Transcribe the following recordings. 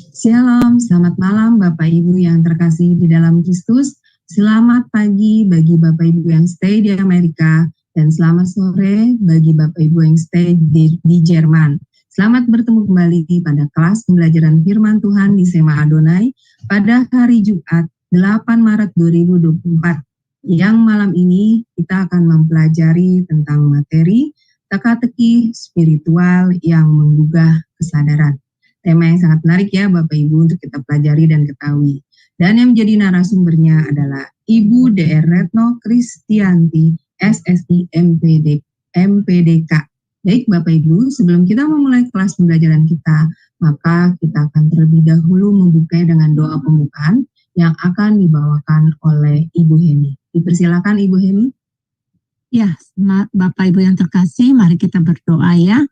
Shalom, selamat malam Bapak Ibu yang terkasih di dalam Kristus. Selamat pagi bagi Bapak Ibu yang stay di Amerika dan selamat sore bagi Bapak Ibu yang stay di Jerman. Selamat bertemu kembali pada kelas pembelajaran firman Tuhan di Sema Adonai pada hari Jumat 8 Maret 2024. Yang malam ini kita akan mempelajari tentang materi teka-teki spiritual yang menggugah kesadaran. Tema yang sangat menarik ya Bapak Ibu untuk kita pelajari dan ketahui. Dan yang menjadi narasumbernya adalah Ibu DR Retno Kristianti, SSI MPDK. Baik Bapak Ibu, sebelum kita memulai kelas pembelajaran kita, maka kita akan terlebih dahulu membukanya dengan doa pembukaan yang akan dibawakan oleh Ibu Heni. Dipersilakan Ibu Heni. Ya, Bapak Ibu yang terkasih, mari kita berdoa ya.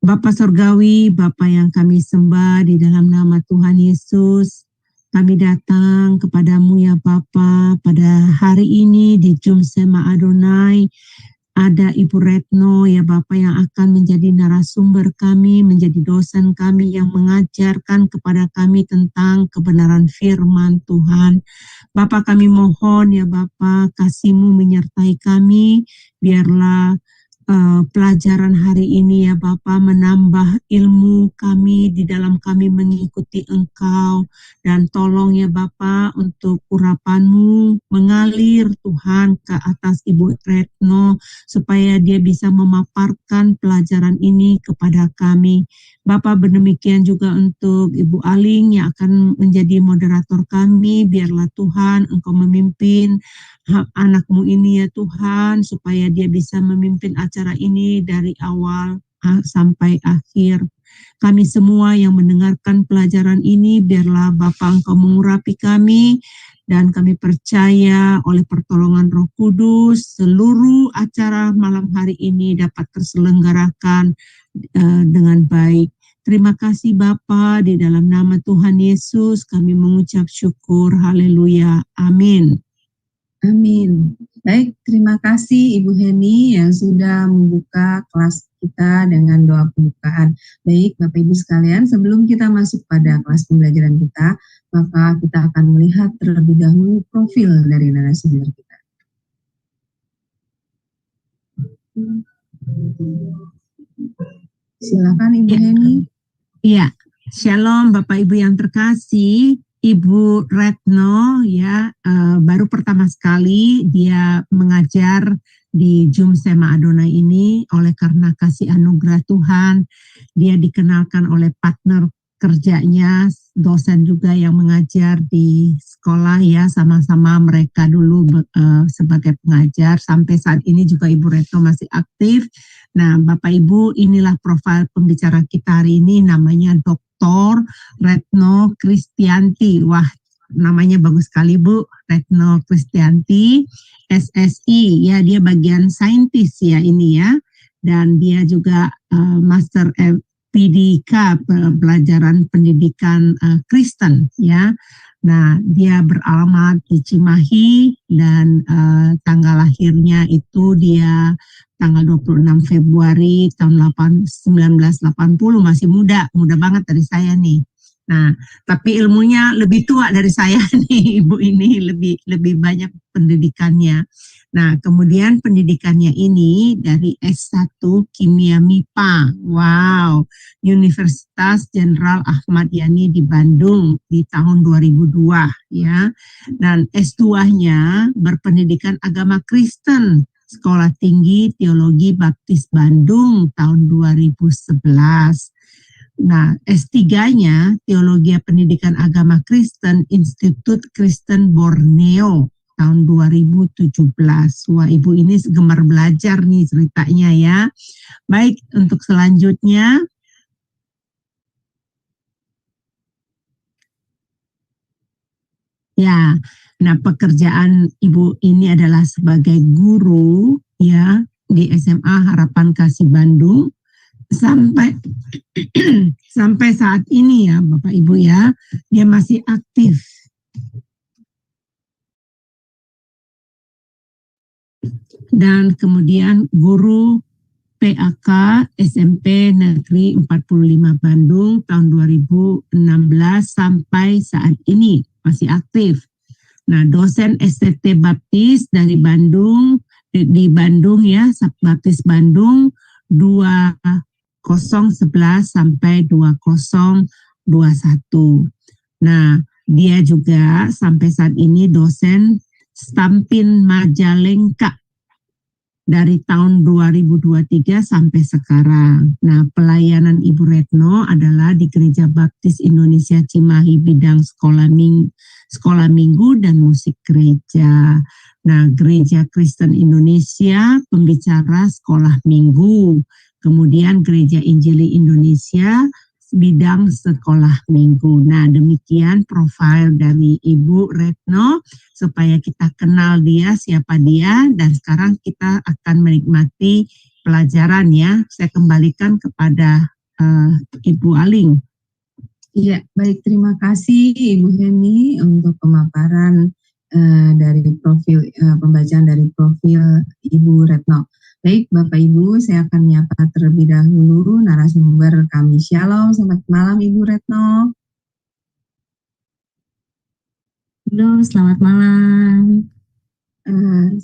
Bapa Surgawi, Bapa yang kami sembah di dalam nama Tuhan Yesus, kami datang kepadamu ya Bapa pada hari ini di Jum Sema Adonai. Ada Ibu Retno ya Bapak yang akan menjadi narasumber kami, menjadi dosen kami yang mengajarkan kepada kami tentang kebenaran firman Tuhan. Bapak kami mohon ya Bapak, kasih-Mu menyertai kami, biarlah pelajaran hari ini ya Bapa menambah ilmu kami di dalam kami mengikuti Engkau, dan tolong ya Bapa untuk urapan-Mu mengalir Tuhan ke atas Ibu Retno supaya dia bisa memaparkan pelajaran ini kepada kami. Bapa, berdemikian juga untuk Ibu Aling yang akan menjadi moderator kami, biarlah Tuhan Engkau memimpin anak-Mu ini ya Tuhan, supaya dia bisa memimpin acara ini dari awal sampai akhir. Kami semua yang mendengarkan pelajaran ini, biarlah Bapa Engkau mengurapi kami, dan kami percaya oleh pertolongan Roh Kudus, seluruh acara malam hari ini dapat terselenggarakan dengan baik. Terima kasih Bapa, di dalam nama Tuhan Yesus kami mengucap syukur. Haleluya. Amin. Amin. Baik, terima kasih Ibu Heni yang sudah membuka kelas kita dengan doa pembukaan. Baik, Bapak Ibu sekalian, sebelum kita masuk pada kelas pembelajaran kita, maka kita akan melihat terlebih dahulu profil dari narasumber kita. Silakan Ibu Heni. Iya, Shalom Bapak Ibu yang terkasih. Ibu Retno ya baru pertama sekali dia mengajar di Jum Sema Adonai ini. Oleh karena kasih anugerah Tuhan, dia dikenalkan oleh partner kerjanya, dosen juga yang mengajar di sekolah ya, sama-sama mereka dulu sebagai pengajar. Sampai saat ini juga Ibu Retno masih aktif. Nah Bapak Ibu, inilah profil pembicara kita hari ini, namanya Dr. Retno Kristianti. Wah, namanya bagus sekali Bu, Retno Kristianti, SSI ya, dia bagian saintis ya ini ya, dan dia juga Master PDK, pelajaran pendidikan Kristen ya. Nah, dia beralamat di Cimahi, dan tanggal lahirnya itu dia tanggal 26 Februari tahun 1980, masih muda banget dari saya nih. Nah, tapi ilmunya lebih tua dari saya nih, Ibu ini lebih banyak pendidikannya. Nah, kemudian pendidikannya ini dari S1 Kimia MIPA. Wow, Universitas Jenderal Ahmad Yani di Bandung di tahun 2002 ya. Dan S2-nya berpendidikan agama Kristen, Sekolah Tinggi Teologi Baptis Bandung tahun 2011. Nah, S3-nya Teologi Pendidikan Agama Kristen, Institut Kristen Borneo tahun 2017. Wah, Ibu ini gemar belajar nih ceritanya ya. Baik, untuk selanjutnya. Ya, nah pekerjaan Ibu ini adalah sebagai guru ya di SMA Harapan Kasih Bandung sampai sampai saat ini ya Bapak Ibu ya, dia masih aktif. Dan kemudian guru PAK SMP Negeri 45 Bandung tahun 2016 sampai saat ini masih aktif. Nah, dosen STT Baptis dari Bandung, di Bandung ya, Baptis Bandung 2011 sampai 2021. Nah, dia juga sampai saat ini dosen Stampin Majalengka dari tahun 2023 sampai sekarang. Nah, pelayanan Ibu Retno adalah di Gereja Baptis Indonesia Cimahi bidang sekolah minggu dan musik gereja. Nah, Gereja Kristen Indonesia pembicara sekolah minggu. Kemudian Gereja Injili Indonesia bidang sekolah minggu. Nah, demikian profil dari Ibu Retno supaya kita kenal dia, siapa dia, dan sekarang kita akan menikmati pelajaran ya. Saya kembalikan kepada Ibu Aling. Iya, baik, terima kasih Ibu Heni untuk pemaparan dari profil pembacaan dari profil Ibu Retno. Baik, Bapak Ibu, saya akan menyapa terlebih dahulu narasumber kami. Shalom, selamat malam Ibu Retno. Halo, selamat malam.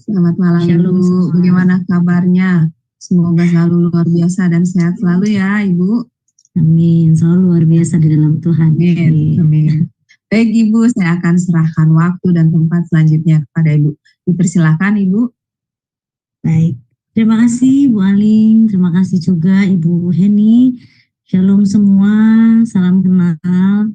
Selamat malam Shalom, Ibu, semua. bagaimana kabarnya? Semoga selalu luar biasa dan sehat selalu ya Ibu. Amin, selalu luar biasa di dalam Tuhan. Amin, amin. Baik Ibu, saya akan serahkan waktu dan tempat selanjutnya kepada Ibu. Dipersilakan Ibu. Baik, terima kasih Bu Aling, terima kasih juga Ibu Heni. Shalom semua, salam kenal.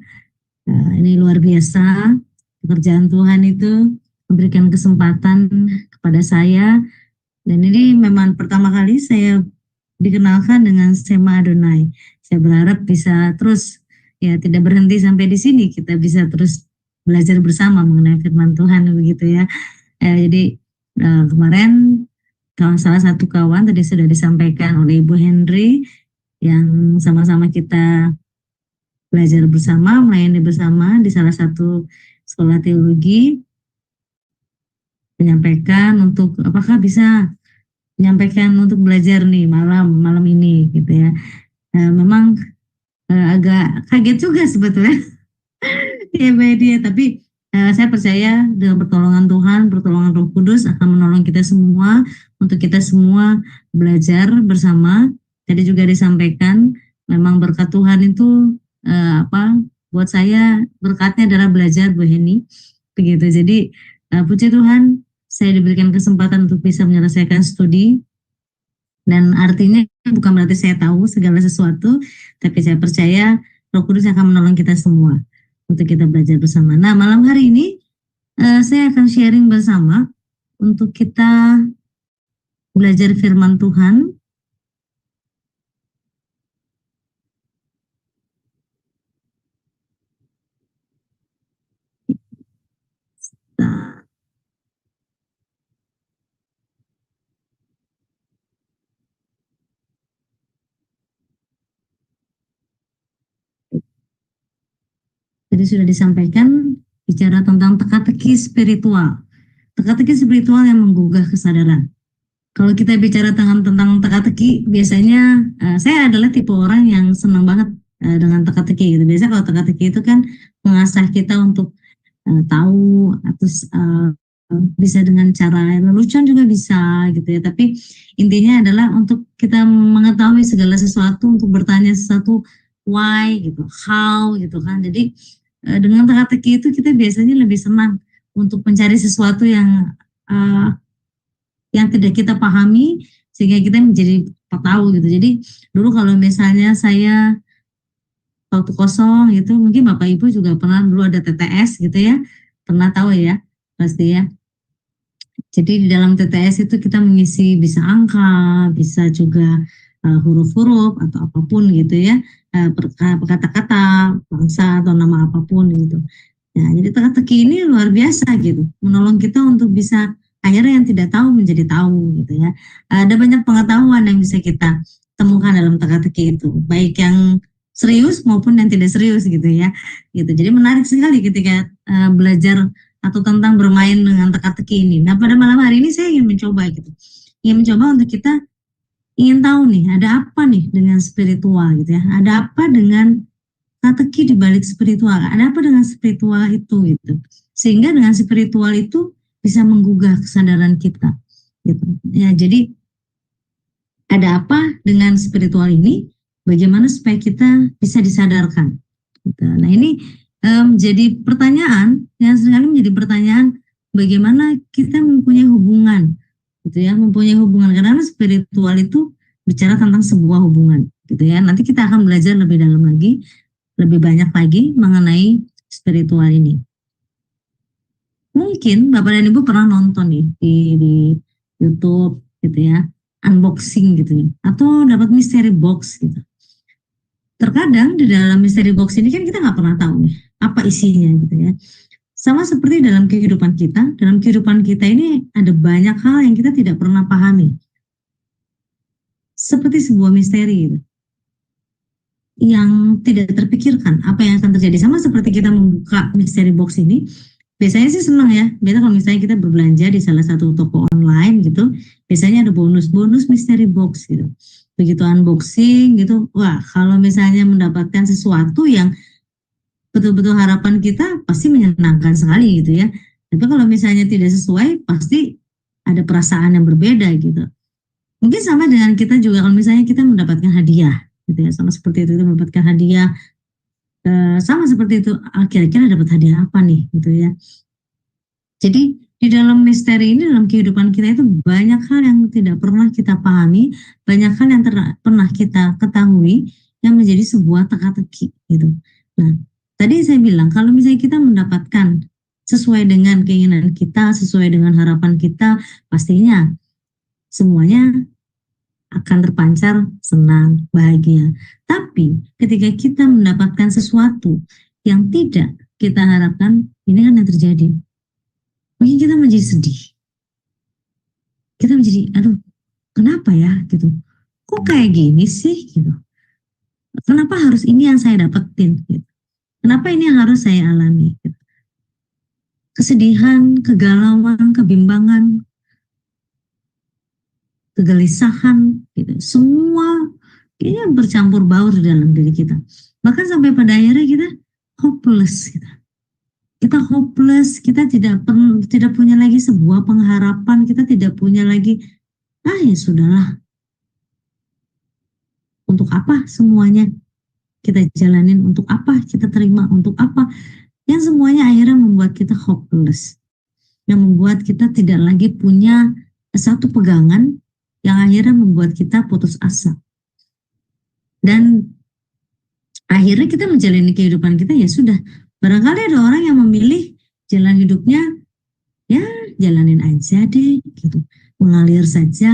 Ini luar biasa, pekerjaan Tuhan itu memberikan kesempatan kepada saya. Dan ini memang pertama kali saya dikenalkan dengan Sema Adonai. Saya berharap bisa terus, ya tidak berhenti sampai di sini, kita bisa terus belajar bersama mengenai firman Tuhan begitu ya. Jadi kemarin salah satu kawan tadi sudah disampaikan oleh Ibu Henry yang sama-sama kita belajar bersama, melayani bersama di salah satu sekolah teologi, menyampaikan untuk apakah bisa menyampaikan untuk belajar nih malam ini gitu ya. Memang agak kaget juga sebetulnya ya media, tapi saya percaya dengan pertolongan Tuhan, pertolongan Roh Kudus akan menolong kita semua untuk kita semua belajar bersama. Tadi juga disampaikan memang berkat Tuhan itu buat saya berkatnya adalah belajar Bu Heni begitu. Jadi puji Tuhan saya diberikan kesempatan untuk bisa menyelesaikan studi, dan artinya bukan berarti saya tahu segala sesuatu, tapi saya percaya Roh Kudus akan menolong kita semua untuk kita belajar bersama. Nah, malam hari ini saya akan sharing bersama untuk kita belajar firman Tuhan. Tadi sudah disampaikan bicara tentang teka-teki spiritual. Teka-teki spiritual yang menggugah kesadaran. Kalau kita bicara tentang teka-teki, biasanya saya adalah tipe orang yang senang banget dengan teka-teki gitu. Biasanya kalau teka-teki itu kan mengasah kita untuk tahu atau bisa dengan cara lelucon juga bisa gitu ya. Tapi intinya adalah untuk kita mengetahui segala sesuatu, untuk bertanya sesuatu why gitu, how gitu kan. Jadi dengan teka-teki itu kita biasanya lebih senang untuk mencari sesuatu yang tidak kita pahami sehingga kita menjadi tahu gitu. Jadi dulu kalau misalnya saya waktu kosong gitu, mungkin Bapak Ibu juga pernah dulu ada TTS gitu ya, pernah tahu ya pasti ya. Jadi di dalam TTS itu kita mengisi bisa angka, bisa juga huruf-huruf atau apapun gitu ya, kata-kata, bangsa atau nama apapun gitu. Nah, jadi teka-teki ini luar biasa gitu, menolong kita untuk bisa akhirnya yang tidak tahu menjadi tahu gitu ya. Ada banyak pengetahuan yang bisa kita temukan dalam teka-teki itu, baik yang serius maupun yang tidak serius gitu ya. Gitu. Jadi menarik sekali ketika belajar atau tentang bermain dengan teka-teki ini. Nah, pada malam hari ini saya ingin mencoba gitu. Ingin mencoba untuk kita ingin tahu nih, ada apa nih dengan spiritual gitu ya? Ada apa dengan strategi di balik spiritual? Ada apa dengan spiritual itu gitu? Sehingga dengan spiritual itu bisa menggugah kesadaran kita gitu. Ya, jadi ada apa dengan spiritual ini? Bagaimana supaya kita bisa disadarkan? Gitu. Nah ini jadi pertanyaan yang seringkali menjadi pertanyaan bagaimana kita mempunyai hubungan, gitu ya, mempunyai hubungan karena spiritual itu bicara tentang sebuah hubungan, gitu ya. Nanti kita akan belajar lebih dalam lagi, lebih banyak lagi mengenai spiritual ini. Mungkin Bapak dan Ibu pernah nonton nih di YouTube, gitu ya, unboxing gitu ya, atau dapat mystery box gitu. Terkadang di dalam mystery box ini kan kita nggak pernah tahu nih apa isinya gitu ya. Sama seperti dalam kehidupan kita ini ada banyak hal yang kita tidak pernah pahami. Seperti sebuah misteri gitu, yang tidak terpikirkan apa yang akan terjadi. Sama seperti kita membuka mystery box ini, biasanya sih senang ya. Biasanya kalau misalnya kita berbelanja di salah satu toko online gitu, biasanya ada bonus mystery box gitu. Begitu unboxing gitu, wah kalau misalnya mendapatkan sesuatu yang betul-betul harapan kita pasti menyenangkan sekali gitu ya. Tapi kalau misalnya tidak sesuai pasti ada perasaan yang berbeda gitu. Mungkin sama dengan kita juga kalau misalnya kita mendapatkan hadiah gitu ya, sama seperti itu kita mendapatkan hadiah, sama seperti itu, kira-kira dapat hadiah apa nih gitu ya. Jadi di dalam misteri ini, dalam kehidupan kita itu banyak hal yang tidak pernah kita pahami, banyak hal yang pernah kita ketahui yang menjadi sebuah teka-teki gitu. Nah, tadi saya bilang kalau misalnya kita mendapatkan sesuai dengan keinginan kita, sesuai dengan harapan kita, pastinya semuanya akan terpancar senang, bahagia. Tapi ketika kita mendapatkan sesuatu yang tidak kita harapkan, ini kan yang terjadi. Mungkin kita menjadi sedih. Kita menjadi, aduh, kenapa ya gitu? Kok kayak gini sih gitu? Kenapa harus ini yang saya dapetin gitu? Kenapa ini yang harus saya alami gitu? Kesedihan, kegalauan, kebimbangan, kegelisahan gitu. Semua kayaknya bercampur baur di dalam diri kita. Bahkan sampai pada akhirnya kita hopeless gitu. Kita hopeless, kita tidak punya lagi sebuah pengharapan, kita tidak punya lagi, ya sudahlah. Untuk apa semuanya kita jalanin, untuk apa kita terima, untuk apa? Yang semuanya akhirnya membuat kita hopeless. Yang membuat kita tidak lagi punya satu pegangan yang akhirnya membuat kita putus asa. Dan akhirnya kita menjalani kehidupan kita ya sudah. Barangkali ada orang yang memilih jalan hidupnya, ya jalanin aja deh gitu. Mengalir saja,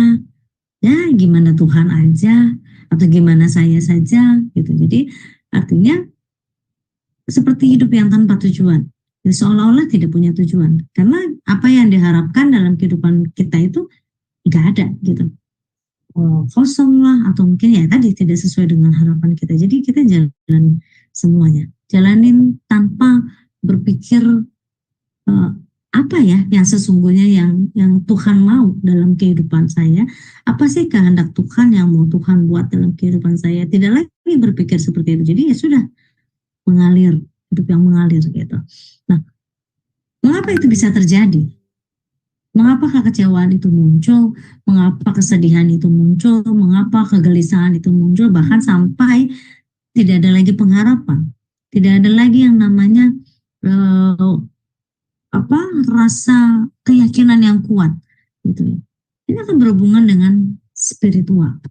ya gimana Tuhan aja, atau gimana saya saja gitu. Jadi artinya seperti hidup yang tanpa tujuan. Jadi, seolah-olah tidak punya tujuan. Karena apa yang diharapkan dalam kehidupan kita itu nggak ada gitu. Kosong lah, atau mungkin ya tadi tidak sesuai dengan harapan kita. Jadi kita jalan semuanya. Jalanin tanpa berpikir apa ya yang sesungguhnya yang Tuhan mau dalam kehidupan saya, apa sih kehendak Tuhan yang mau Tuhan buat dalam kehidupan saya. Tidak lagi berpikir seperti itu. Jadi ya sudah, mengalir, hidup yang mengalir gitu. Nah, mengapa itu bisa terjadi? Mengapa kekecewaan itu muncul? Mengapa kesedihan itu muncul? Mengapa kegelisahan itu muncul? Bahkan sampai tidak ada lagi pengharapan. Tidak ada lagi yang namanya rasa keyakinan yang kuat gitu. Ini akan berhubungan dengan spiritual.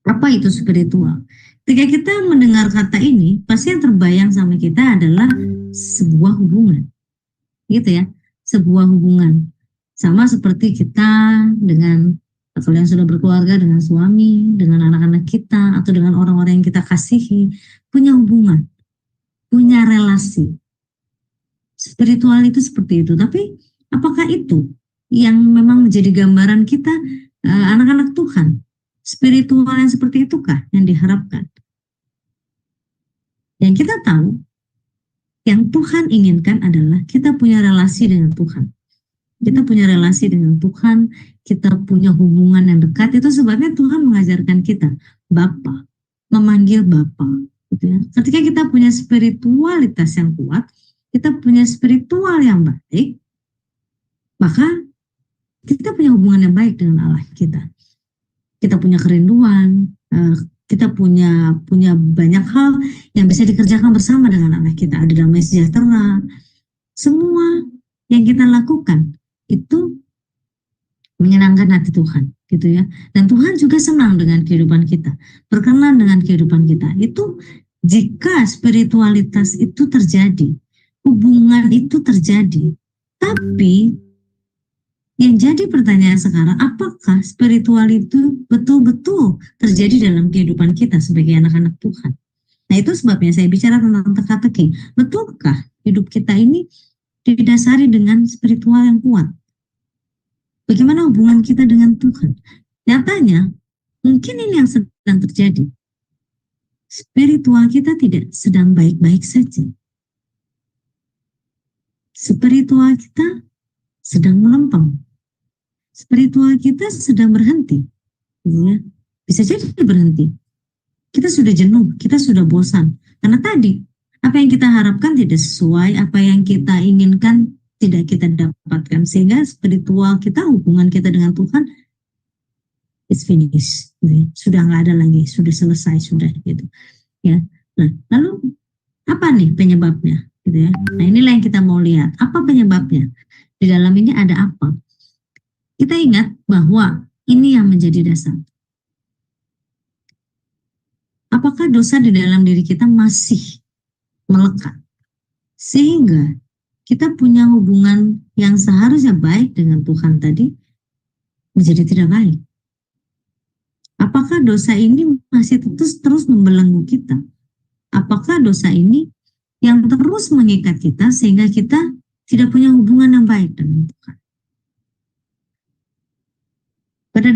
Apa itu spiritual? Ketika kita mendengar kata ini, pasti yang terbayang sama kita adalah sebuah hubungan. Gitu ya, sebuah hubungan. Sama seperti kita dengan, kalau yang sudah berkeluarga, dengan suami, dengan anak-anak kita, atau dengan orang-orang yang kita kasihi, punya hubungan, punya relasi. Spiritual itu seperti itu. Tapi apakah itu yang memang menjadi gambaran kita, anak-anak Tuhan? Spiritual yang seperti itukah yang diharapkan? Yang kita tahu, yang Tuhan inginkan adalah kita punya relasi dengan Tuhan. kita punya relasi dengan Tuhan, kita punya hubungan yang dekat, itu sebabnya Tuhan mengajarkan kita Bapa, memanggil Bapa, gitu ya. Ketika kita punya spiritualitas yang kuat, kita punya spiritual yang baik, maka kita punya hubungan yang baik dengan Allah kita. Kita punya kerinduan, kita punya banyak hal yang bisa dikerjakan bersama dengan Allah kita. Ada damai sejahtera. Semua yang kita lakukan itu menyenangkan hati Tuhan, gitu ya. Dan Tuhan juga senang dengan kehidupan kita, berkenan dengan kehidupan kita. Itu jika spiritualitas itu terjadi, hubungan itu terjadi. Tapi yang jadi pertanyaan sekarang, apakah spiritual itu betul-betul terjadi dalam kehidupan kita sebagai anak-anak Tuhan? Nah, itu sebabnya saya bicara tentang teka-teki. Betulkah hidup kita ini didasari dengan spiritual yang kuat? Bagaimana hubungan kita dengan Tuhan? Nyatanya, mungkin ini yang sedang terjadi. Spiritual kita tidak sedang baik-baik saja. Spiritual kita sedang melempem. Spiritual kita sedang berhenti. Ya, bisa jadi berhenti. Kita sudah jenuh, kita sudah bosan. Karena tadi, apa yang kita harapkan tidak sesuai, apa yang kita inginkan tidak kita dapatkan. Sehingga spiritual kita, hubungan kita dengan Tuhan, it's finished. Ya. Sudah nggak ada lagi, sudah selesai, sudah gitu. Ya. Nah, lalu apa nih penyebabnya? Gitu ya. Nah, inilah yang kita mau lihat. Apa penyebabnya? Di dalam ini ada apa? Kita ingat bahwa ini yang menjadi dasar. Apakah dosa di dalam diri kita masih melekat? Sehingga kita punya hubungan yang seharusnya baik dengan Tuhan tadi menjadi tidak baik. Apakah dosa ini masih terus membelenggu kita? Apakah dosa ini yang terus mengikat kita sehingga kita tidak punya hubungan yang baik dengan Tuhan? Pada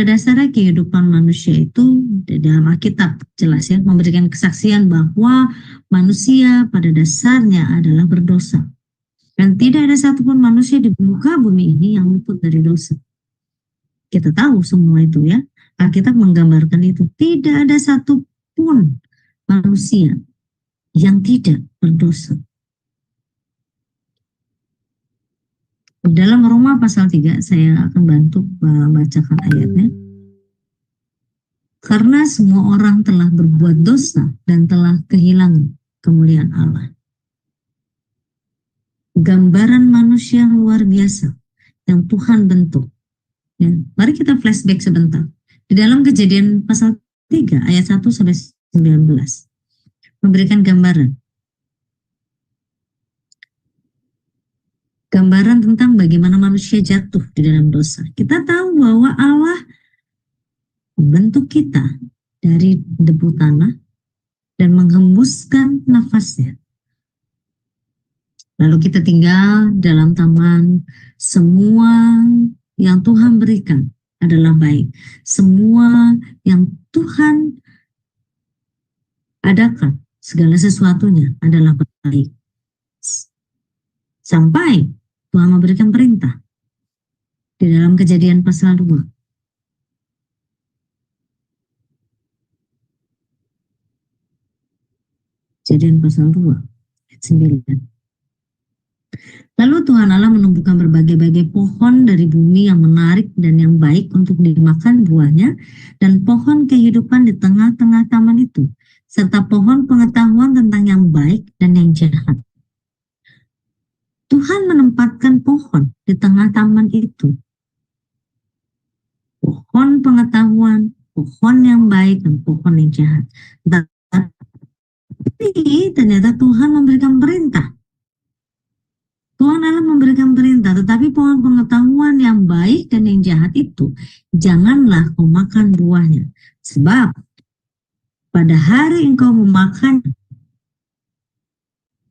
dasarnya kehidupan manusia itu dalam Alkitab jelas ya memberikan kesaksian bahwa manusia pada dasarnya adalah berdosa. Dan tidak ada satupun manusia di muka bumi ini yang luput dari dosa. Kita tahu semua itu ya. Alkitab menggambarkan itu. Tidak ada satupun manusia yang tidak berdosa. Dalam Roma pasal 3, saya akan bantu membacakan ayatnya. Karena semua orang telah berbuat dosa dan telah kehilangan kemuliaan Allah. Gambaran manusia luar biasa yang Tuhan bentuk. Ya, mari kita flashback sebentar. Di dalam Kejadian pasal 3 ayat 1 sampai 19 memberikan gambaran tentang bagaimana manusia jatuh di dalam dosa. Kita tahu bahwa Allah membentuk kita dari debu tanah dan menghembuskan nafasnya. Lalu kita tinggal dalam taman. Semua yang Tuhan berikan adalah baik. Semua yang Tuhan adakan, segala sesuatunya adalah baik. Sampai Tuhan memberikan perintah di dalam Kejadian pasal 2. Kejadian pasal 2 ayat 9. Lalu Tuhan Allah menumbuhkan berbagai-bagai pohon dari bumi yang menarik dan yang baik untuk dimakan buahnya, dan pohon kehidupan di tengah-tengah taman itu, serta pohon pengetahuan tentang yang baik dan yang jahat. Tuhan menempatkan pohon di tengah taman itu. Pohon pengetahuan, pohon yang baik, dan pohon yang jahat. Tapi ternyata Tuhan memberikan perintah. Tuhan Allah memberikan perintah, tetapi pohon pengetahuan yang baik dan yang jahat itu, janganlah kau makan buahnya. Sebab pada hari engkau memakan,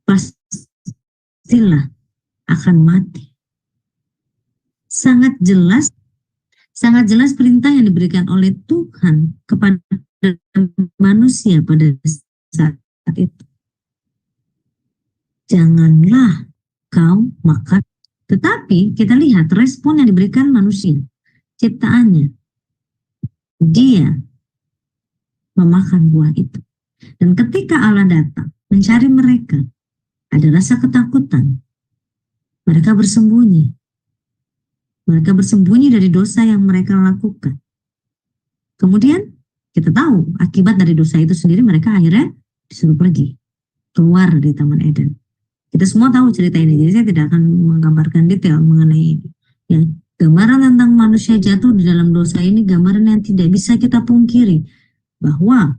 pastilah akan mati. Sangat jelas perintah yang diberikan oleh Tuhan kepada manusia pada saat itu. Janganlah kau makan Tetapi kita lihat respon yang diberikan manusia, ciptaannya. Dia memakan buah itu. Dan ketika Allah datang mencari mereka, ada rasa ketakutan. Mereka bersembunyi. Mereka bersembunyi dari dosa yang mereka lakukan. Kemudian kita tahu akibat dari dosa itu sendiri, mereka akhirnya disuruh pergi, keluar dari Taman Eden. Kita semua tahu cerita ini, jadi saya tidak akan menggambarkan detail mengenai ini. Ya, gambaran tentang manusia jatuh di dalam dosa ini gambaran yang tidak bisa kita pungkiri, bahwa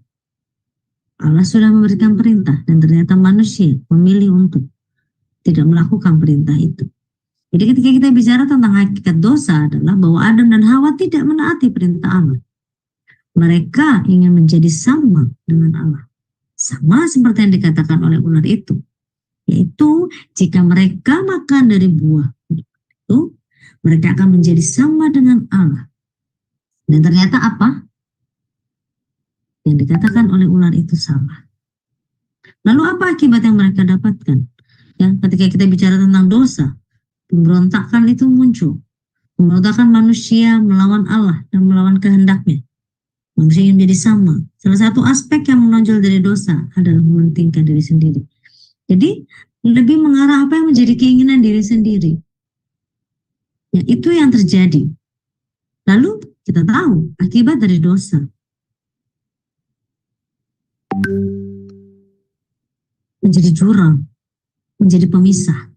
Allah sudah memberikan perintah dan ternyata manusia memilih untuk tidak melakukan perintah itu. Jadi ketika kita bicara tentang hakikat dosa adalah bahwa Adam dan Hawa tidak menaati perintah Allah. Mereka ingin menjadi sama dengan Allah. Sama seperti yang dikatakan oleh ular itu. Yaitu jika mereka makan dari buah itu, mereka akan menjadi sama dengan Allah. Dan ternyata apa? Yang dikatakan oleh ular itu salah. Lalu apa akibat yang mereka dapatkan? Ya, ketika kita bicara tentang dosa, pemberontakan itu muncul. Pemberontakan manusia melawan Allah dan melawan kehendaknya. Manusia ingin jadi sama. Salah satu aspek yang menonjol dari dosa adalah mementingkan diri sendiri. Jadi lebih mengarah apa yang menjadi keinginan diri sendiri. Ya, itu yang terjadi. Lalu kita tahu akibat dari dosa. Menjadi jurang, menjadi pemisah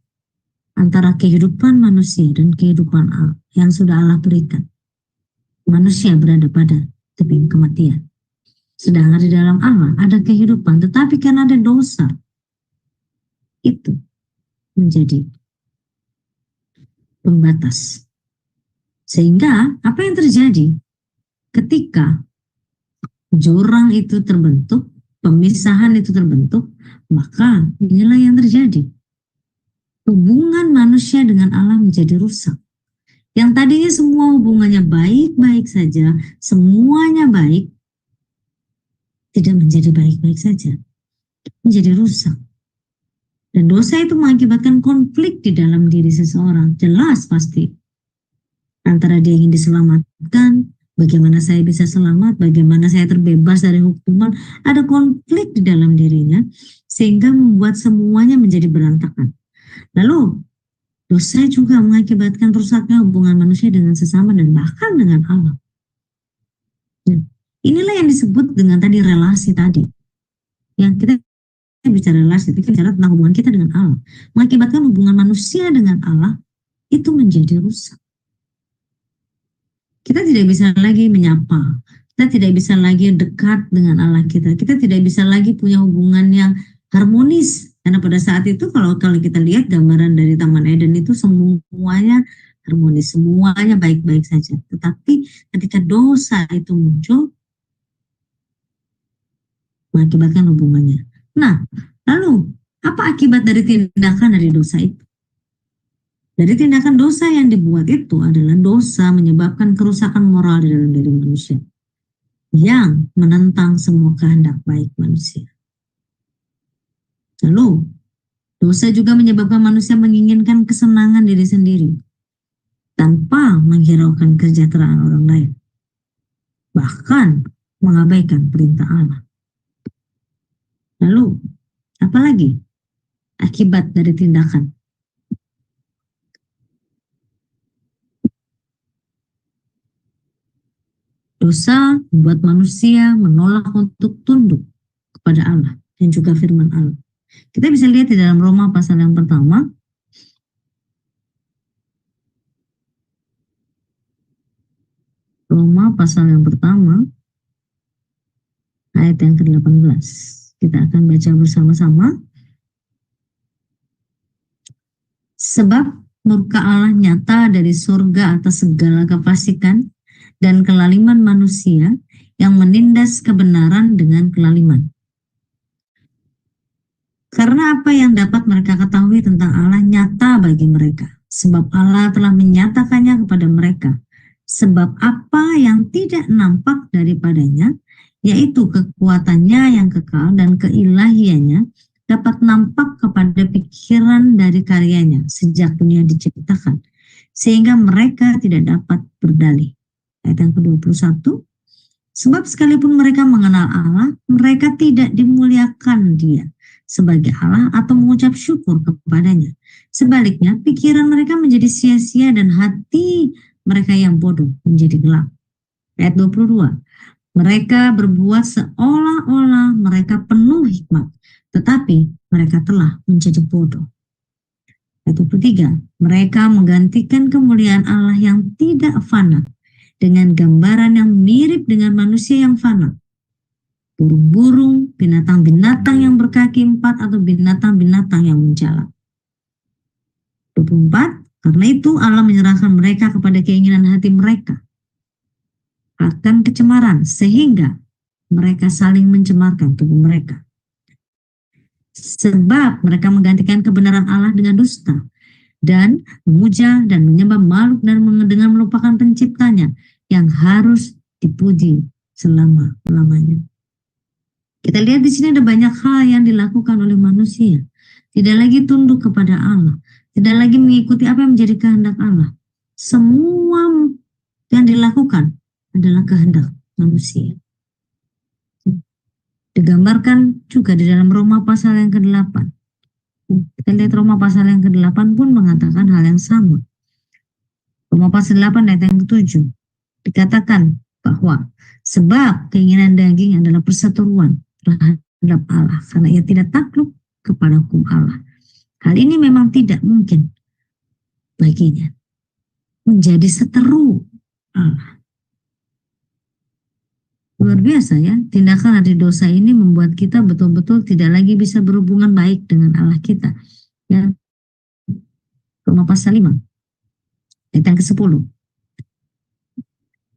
antara kehidupan manusia dan kehidupan Allah yang sudah Allah berikan. Manusia berada pada tebing kematian. Sedangkan di dalam Allah ada kehidupan, tetapi karena ada dosa, itu menjadi pembatas. Sehingga apa yang terjadi ketika jurang itu terbentuk, pemisahan itu terbentuk, maka inilah yang terjadi. Hubungan manusia dengan Allah menjadi rusak. Yang tadinya semua hubungannya baik-baik saja, semuanya baik, tidak menjadi baik-baik saja, menjadi rusak. Dan dosa itu mengakibatkan konflik di dalam diri seseorang, jelas pasti. Antara dia ingin diselamatkan, bagaimana saya bisa selamat, bagaimana saya terbebas dari hukuman, ada konflik di dalam dirinya, sehingga membuat semuanya menjadi berantakan. Lalu, dosa juga mengakibatkan rusaknya hubungan manusia dengan sesama dan bahkan dengan Allah. Inilah yang disebut dengan tadi relasi tadi. Yang kita bicara relasi, kita bicara tentang hubungan kita dengan Allah. Mengakibatkan hubungan manusia dengan Allah itu menjadi rusak. Kita tidak bisa lagi menyapa. Kita tidak bisa lagi dekat dengan Allah kita. Kita tidak bisa lagi punya hubungan yang harmonis. Karena pada saat itu kalau kita lihat gambaran dari Taman Eden itu semuanya harmonis, semuanya baik-baik saja. Tetapi ketika dosa itu muncul, mengakibatkan hubungannya. Nah, lalu apa akibat dari tindakan dari dosa itu? Dari tindakan dosa yang dibuat itu adalah dosa menyebabkan kerusakan moral di dalam diri manusia yang menentang semua kehendak baik manusia. Lalu, dosa juga menyebabkan manusia menginginkan kesenangan diri sendiri tanpa menghiraukan kesejahteraan orang lain. Bahkan mengabaikan perintah Allah. Lalu, apalagi akibat dari tindakan? Dosa membuat manusia menolak untuk tunduk kepada Allah dan juga firman Allah. Kita bisa lihat di dalam Roma pasal yang pertama. Roma pasal yang pertama, ayat yang ke-18. Kita akan baca bersama-sama. Sebab murka Allah nyata dari surga atas segala kefasikan dan kelaliman manusia yang menindas kebenaran dengan kelaliman. Karena apa yang dapat mereka ketahui tentang Allah nyata bagi mereka. Sebab Allah telah menyatakannya kepada mereka. Sebab apa yang tidak nampak daripadanya, yaitu kekuatannya yang kekal dan keilahiannya, dapat nampak kepada pikiran dari karyanya sejak dunia diciptakan, sehingga mereka tidak dapat berdalih. Ayat yang ke-21, sebab sekalipun mereka mengenal Allah, mereka tidak dimuliakan Dia sebagai Allah atau mengucap syukur kepadanya. Sebaliknya, pikiran mereka menjadi sia-sia dan hati mereka yang bodoh menjadi gelap. Ayat 22, mereka berbuat seolah-olah mereka penuh hikmat, tetapi mereka telah menjadi bodoh. Ayat 23, mereka menggantikan kemuliaan Allah yang tidak fana dengan gambaran yang mirip dengan manusia yang fana, burung-burung, binatang-binatang yang berkaki 4 atau binatang-binatang yang menjalar. 24, karena itu Allah menyerahkan mereka kepada keinginan hati mereka akan kecemaran, sehingga mereka saling mencemarkan tubuh mereka. Sebab mereka menggantikan kebenaran Allah dengan dusta, dan memuja dan menyembah makhluk dan dengan melupakan penciptanya yang harus dipuji selama-lamanya. Kita lihat di sini ada banyak hal yang dilakukan oleh manusia. Tidak lagi tunduk kepada Allah, tidak lagi mengikuti apa yang menjadi kehendak Allah. Semua yang dilakukan adalah kehendak manusia. Digambarkan juga di dalam Roma pasal yang ke-8. Kita lihat Roma pasal yang ke-8 pun mengatakan hal yang sama. Roma pasal 8 ayat yang ke-7 dikatakan bahwa sebab keinginan daging adalah perseteruan terhadap Allah, karena ia tidak takluk kepada hukum Allah. Hal ini memang tidak mungkin baginya menjadi seteru Allah. Luar biasa ya, tindakan dari dosa ini membuat kita betul-betul tidak lagi bisa berhubungan baik dengan Allah kita. Ya. Roma pasal 5, ayat yang ke-10.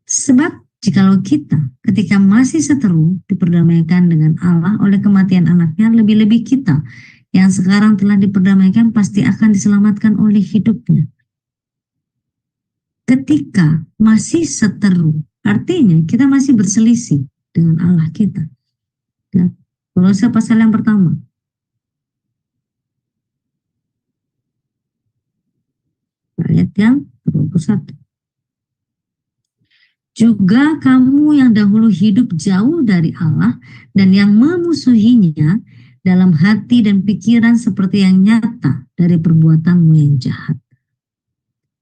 Sebab jikalau kita ketika masih seteru diperdamaikan dengan Allah oleh kematian anaknya, lebih-lebih kita yang sekarang telah diperdamaikan pasti akan diselamatkan oleh hidupnya. Ketika masih seteru, artinya kita masih berselisih dengan Allah kita. Ya. Kolose pasal yang pertama. Ayat yang 21. Juga kamu yang dahulu hidup jauh dari Allah dan yang memusuhinya dalam hati dan pikiran seperti yang nyata dari perbuatanmu yang jahat.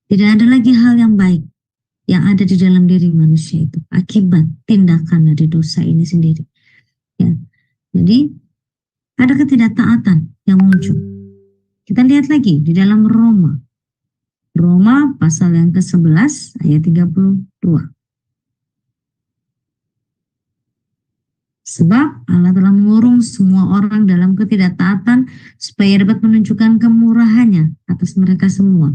Tidak ada lagi hal yang baik yang ada di dalam diri manusia itu akibat tindakan dari dosa ini sendiri. Ya. Jadi ada ketidaktaatan yang muncul. Kita lihat lagi di dalam Roma pasal yang ke-11 ayat 32. Sebab Allah telah mengurung semua orang dalam ketidaktaatan supaya dapat menunjukkan kemurahannya atas mereka semua.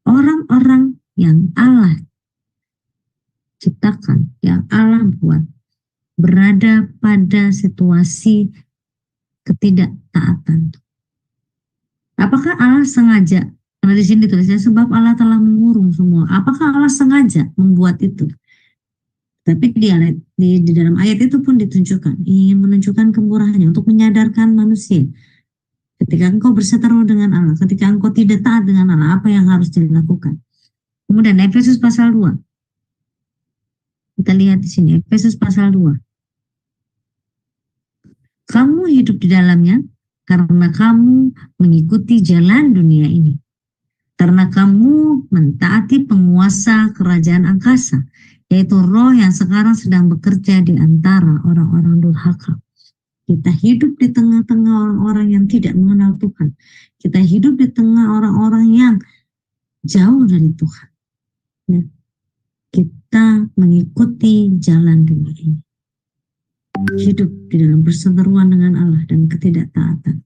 Orang-orang yang Allah ciptakan, yang Allah buat, berada pada situasi ketidaktaatan. Apakah Allah sengaja? Karena di sini tulisnya sebab Allah telah mengurung semua. Apakah Allah sengaja membuat itu? Tapi di dalam ayat itu pun ditunjukkan, ingin menunjukkan kemurahannya untuk menyadarkan manusia. Ketika engkau berseteru dengan Allah, ketika engkau tidak taat dengan Allah, apa yang harus dilakukan? Kemudian Efesus pasal 2. Kita lihat di sini, Efesus pasal 2. Kamu hidup di dalamnya karena kamu mengikuti jalan dunia ini. Karena kamu mentaati penguasa kerajaan angkasa, yaitu roh yang sekarang sedang bekerja di antara orang-orang durhaka. Kita hidup di tengah-tengah orang-orang yang tidak mengenal Tuhan. Kita hidup di tengah orang-orang yang jauh dari Tuhan. Ya. Kita mengikuti jalan dunia ini. Hidup di dalam perseteruan dengan Allah dan ketidaktaatan.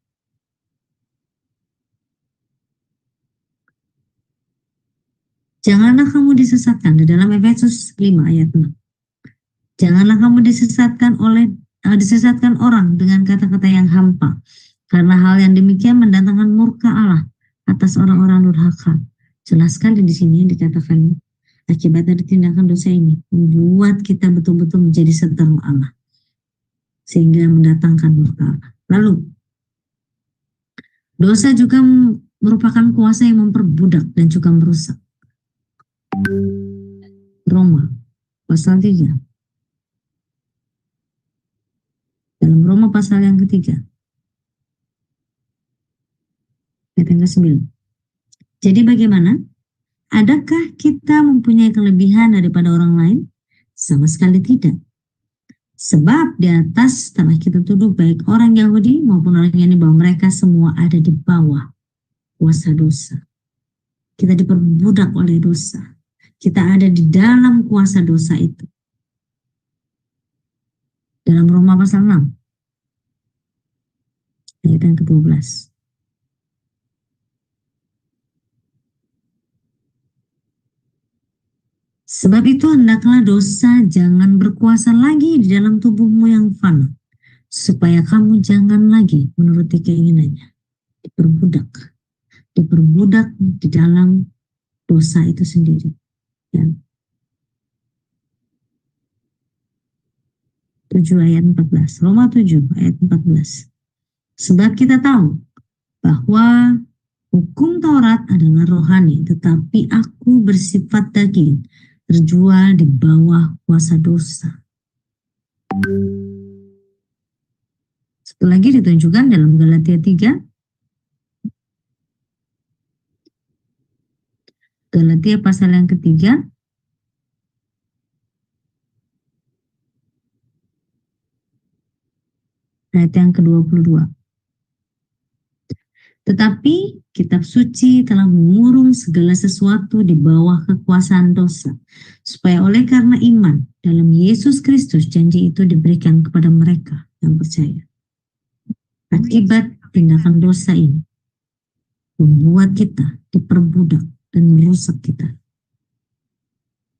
Janganlah kamu disesatkan di dalam Efesus 5 ayat 6. Janganlah kamu disesatkan orang dengan kata-kata yang hampa, karena hal yang demikian mendatangkan murka Allah atas orang-orang durhaka. Jelas sekali di sini dikatakan akibat dari tindakan dosa ini membuat kita betul-betul menjadi seteru Allah, sehingga mendatangkan murka Allah. Lalu, dosa juga merupakan kuasa yang memperbudak dan juga merusak. Roma pasal 3. Dalam Roma pasal yang ketiga, ayat yang ke-9. Jadi bagaimana? Adakah kita mempunyai kelebihan daripada orang lain? Sama sekali tidak. Sebab di atas telah kita tuduh baik orang Yahudi maupun orang Yunani bahwa mereka semua ada di bawah kuasa dosa. Kita diperbudak oleh dosa. Kita ada di dalam kuasa dosa itu. Dalam Roma pasal 6 ayat yang ke-12. Sebab itu hendaklah dosa jangan berkuasa lagi di dalam tubuhmu yang fana, supaya kamu jangan lagi menuruti keinginannya. Diperbudak di dalam dosa itu sendiri. Ya. 7 ayat 14. Roma 7 ayat 14. Sebab kita tahu bahwa hukum Taurat adalah rohani, tetapi aku bersifat daging, terjual di bawah kuasa dosa. Satu lagi ditunjukkan dalam Galatia 3. Galatia pasal yang ketiga. Ayat yang ke-22. Tetapi kitab suci telah mengurung segala sesuatu di bawah kekuasaan dosa, supaya oleh karena iman dalam Yesus Kristus janji itu diberikan kepada mereka yang percaya. Akibat tindakan dosa ini membuat kita diperbudak dan merusak kita.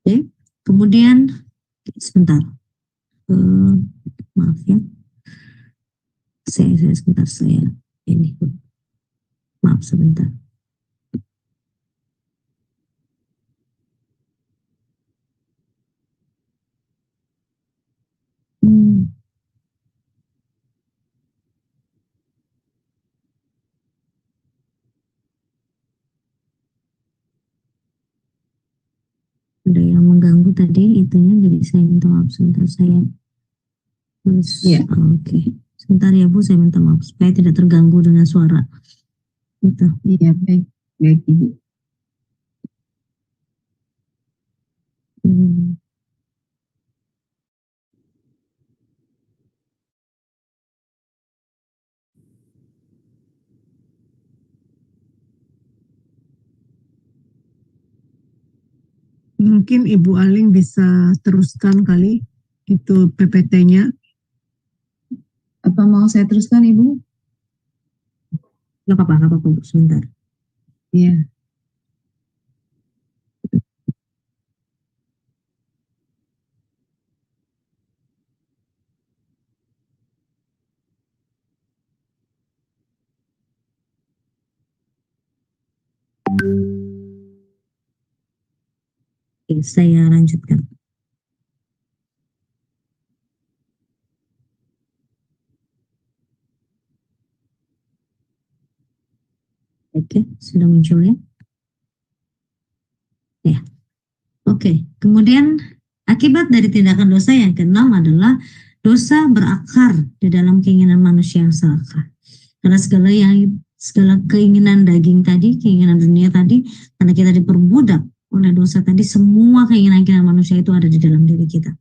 Oke. Kemudian sebentar, maaf ya, saya sebentar, saya ini. Maaf sebentar. Ada yang mengganggu tadi itunya, jadi saya minta maaf sebentar, saya harus oke. Sebentar ya Bu, saya minta maaf supaya tidak terganggu dengan suara. Gitu. Iya, baik Ibu. Mungkin Ibu Aling bisa teruskan kali itu PPT-nya. Apa mau saya teruskan Ibu? Nggak apa-apa Bu, sebentar. Iya. Oke, saya lanjutkan. Oke, sudah muncul ya? Ya. Oke, kemudian akibat dari tindakan dosa yang keenam adalah dosa berakar di dalam keinginan manusia yang serakah. Karena segala keinginan daging tadi, keinginan dunia tadi, karena kita diperbudak oleh dosa tadi, semua keinginan-keinginan manusia itu ada di dalam diri kita.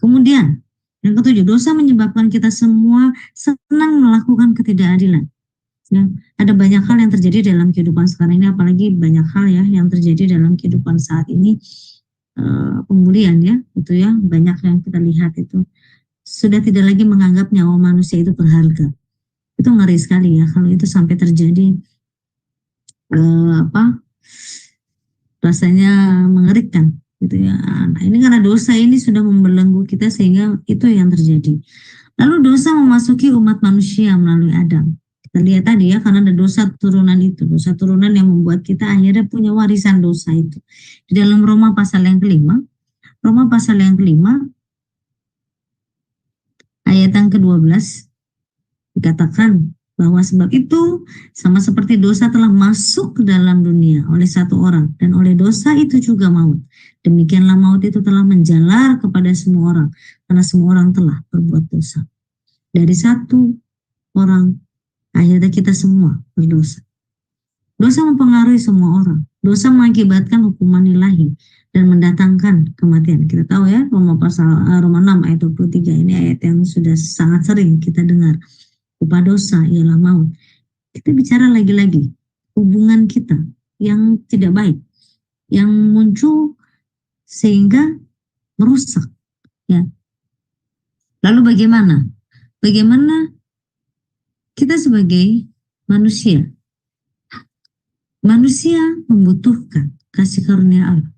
Kemudian, yang ketujuh, dosa menyebabkan kita semua senang melakukan ketidakadilan. Ya, ada banyak hal yang terjadi dalam kehidupan sekarang ini, apalagi banyak hal ya yang terjadi dalam kehidupan saat ini, pemulihan ya, itu ya, banyak yang kita lihat itu sudah tidak lagi menganggap nyawa manusia itu berharga. Itu ngeri sekali ya kalau itu sampai terjadi, rasanya mengerikan gitu ya. Nah, ini karena dosa ini sudah membelenggu kita sehingga itu yang terjadi. Lalu dosa memasuki umat manusia melalui Adam. Kita lihat tadi ya, karena ada dosa turunan itu, dosa turunan yang membuat kita akhirnya punya warisan dosa itu. Di dalam Roma pasal yang kelima, ayat yang ke-12, Dikatakan bahwa sebab itu sama seperti dosa telah masuk ke dalam dunia oleh satu orang dan oleh dosa itu juga maut. Demikianlah maut itu telah menjalar kepada semua orang karena semua orang telah berbuat dosa. Dari satu orang akhirnya kita semua berdosa. Dosa mempengaruhi semua orang. Dosa mengakibatkan hukuman ilahi dan mendatangkan kematian. Kita tahu ya, Roma 6 ayat 23 ini ayat yang sudah sangat sering kita dengar. Upah dosa ialah maut. Kita bicara lagi-lagi hubungan kita yang tidak baik, yang muncul sehingga merusak. Ya. Lalu bagaimana? Bagaimana kita sebagai manusia? Manusia membutuhkan kasih karunia Allah.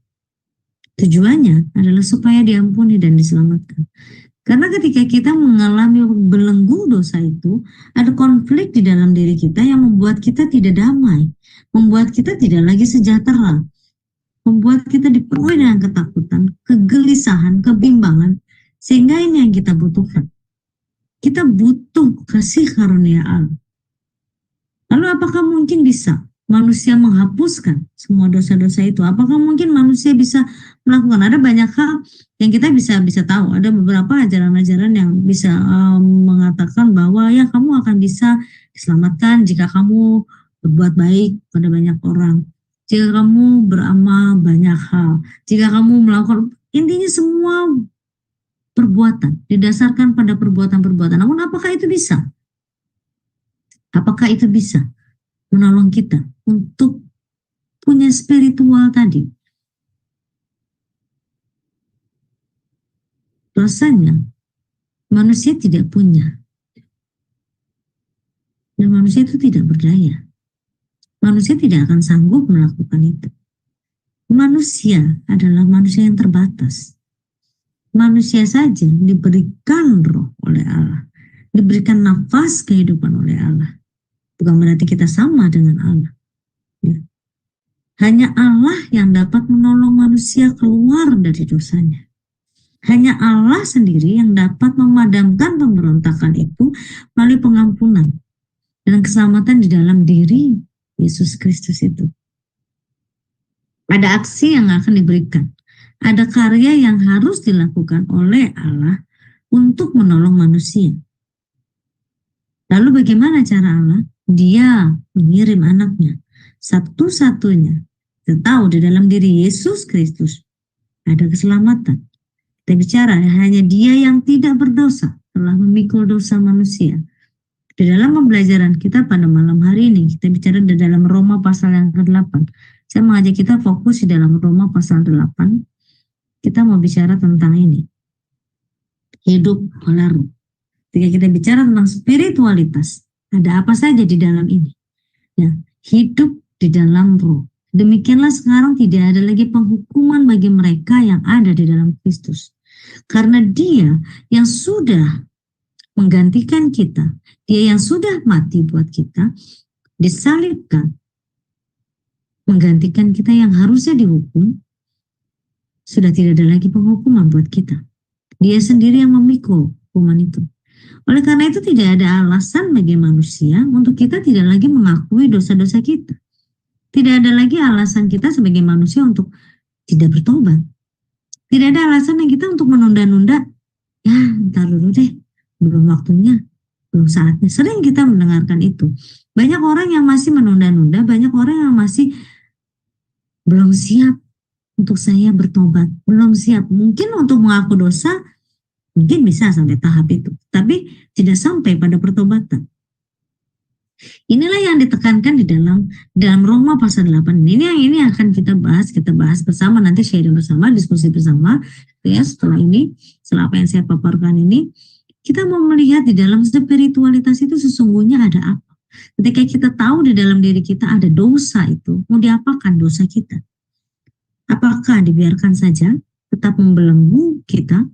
Tujuannya adalah supaya diampuni dan diselamatkan. Karena ketika kita mengalami belenggu dosa itu, ada konflik di dalam diri kita yang membuat kita tidak damai, membuat kita tidak lagi sejahtera, membuat kita dipenuhi dengan ketakutan, kegelisahan, kebimbangan, sehingga ini yang kita butuhkan. Kita butuh kasih karunia Allah. Lalu apakah mungkin bisa manusia menghapuskan semua dosa-dosa itu? Apakah mungkin manusia bisa melakukan? Ada banyak hal yang kita bisa tahu. Ada beberapa ajaran-ajaran yang bisa mengatakan bahwa ya kamu akan bisa diselamatkan jika kamu berbuat baik pada banyak orang, jika kamu beramal banyak hal, jika kamu melakukan, intinya semua perbuatan didasarkan pada perbuatan-perbuatan. Namun apakah itu bisa? Apakah itu bisa menolong kita untuk punya spiritual tadi? Rasanya manusia tidak punya. Dan manusia itu tidak berdaya. Manusia tidak akan sanggup melakukan itu. Manusia adalah manusia yang terbatas. Manusia saja diberikan roh oleh Allah. Diberikan nafas kehidupan oleh Allah. Bukan berarti kita sama dengan Allah. Ya. Hanya Allah yang dapat menolong manusia keluar dari dosanya. Hanya Allah sendiri yang dapat memadamkan pemberontakan itu melalui pengampunan dan keselamatan di dalam diri Yesus Kristus itu. Ada aksi yang akan diberikan. Ada karya yang harus dilakukan oleh Allah untuk menolong manusia. Lalu bagaimana cara Allah? Dia mengirim anaknya. Satu-satunya. Kita tahu di dalam diri Yesus Kristus ada keselamatan. Kita bicara hanya dia yang tidak berdosa telah memikul dosa manusia. Di dalam pembelajaran kita pada malam hari ini, kita bicara di dalam Roma pasal yang ke-8. Saya mengajak kita fokus di dalam Roma pasal 8. Kita mau bicara tentang ini. Hidup oleh roh. Ketika kita bicara tentang spiritualitas, ada apa saja di dalam ini? Ya, hidup di dalam roh. Demikianlah sekarang tidak ada lagi penghukuman bagi mereka yang ada di dalam Kristus. Karena dia yang sudah menggantikan kita, dia yang sudah mati buat kita, disalibkan, menggantikan kita yang harusnya dihukum, sudah tidak ada lagi penghukuman buat kita. Dia sendiri yang memikul hukuman itu. Oleh karena itu tidak ada alasan bagi manusia untuk kita tidak lagi mengakui dosa-dosa kita. Tidak ada lagi alasan kita sebagai manusia untuk tidak bertobat. Tidak ada alasan yang kita untuk menunda-nunda. Ya, ntar dulu deh. Belum waktunya. Belum saatnya. Sering kita mendengarkan itu. Banyak orang yang masih menunda-nunda. Banyak orang yang masih belum siap untuk saya bertobat. Belum siap. Mungkin untuk mengaku dosa, mungkin bisa sampai tahap itu. Tapi tidak sampai pada pertobatan. Inilah yang ditekankan di dalam Roma pasal 8. Ini akan kita bahas bersama, nanti sharing bersama, diskusi bersama. Ya, setelah apa yang saya paparkan ini, kita mau melihat di dalam spiritualitas itu sesungguhnya ada apa. Ketika kita tahu di dalam diri kita ada dosa itu, mau diapakan dosa kita? Apakah dibiarkan saja tetap membelenggu kita,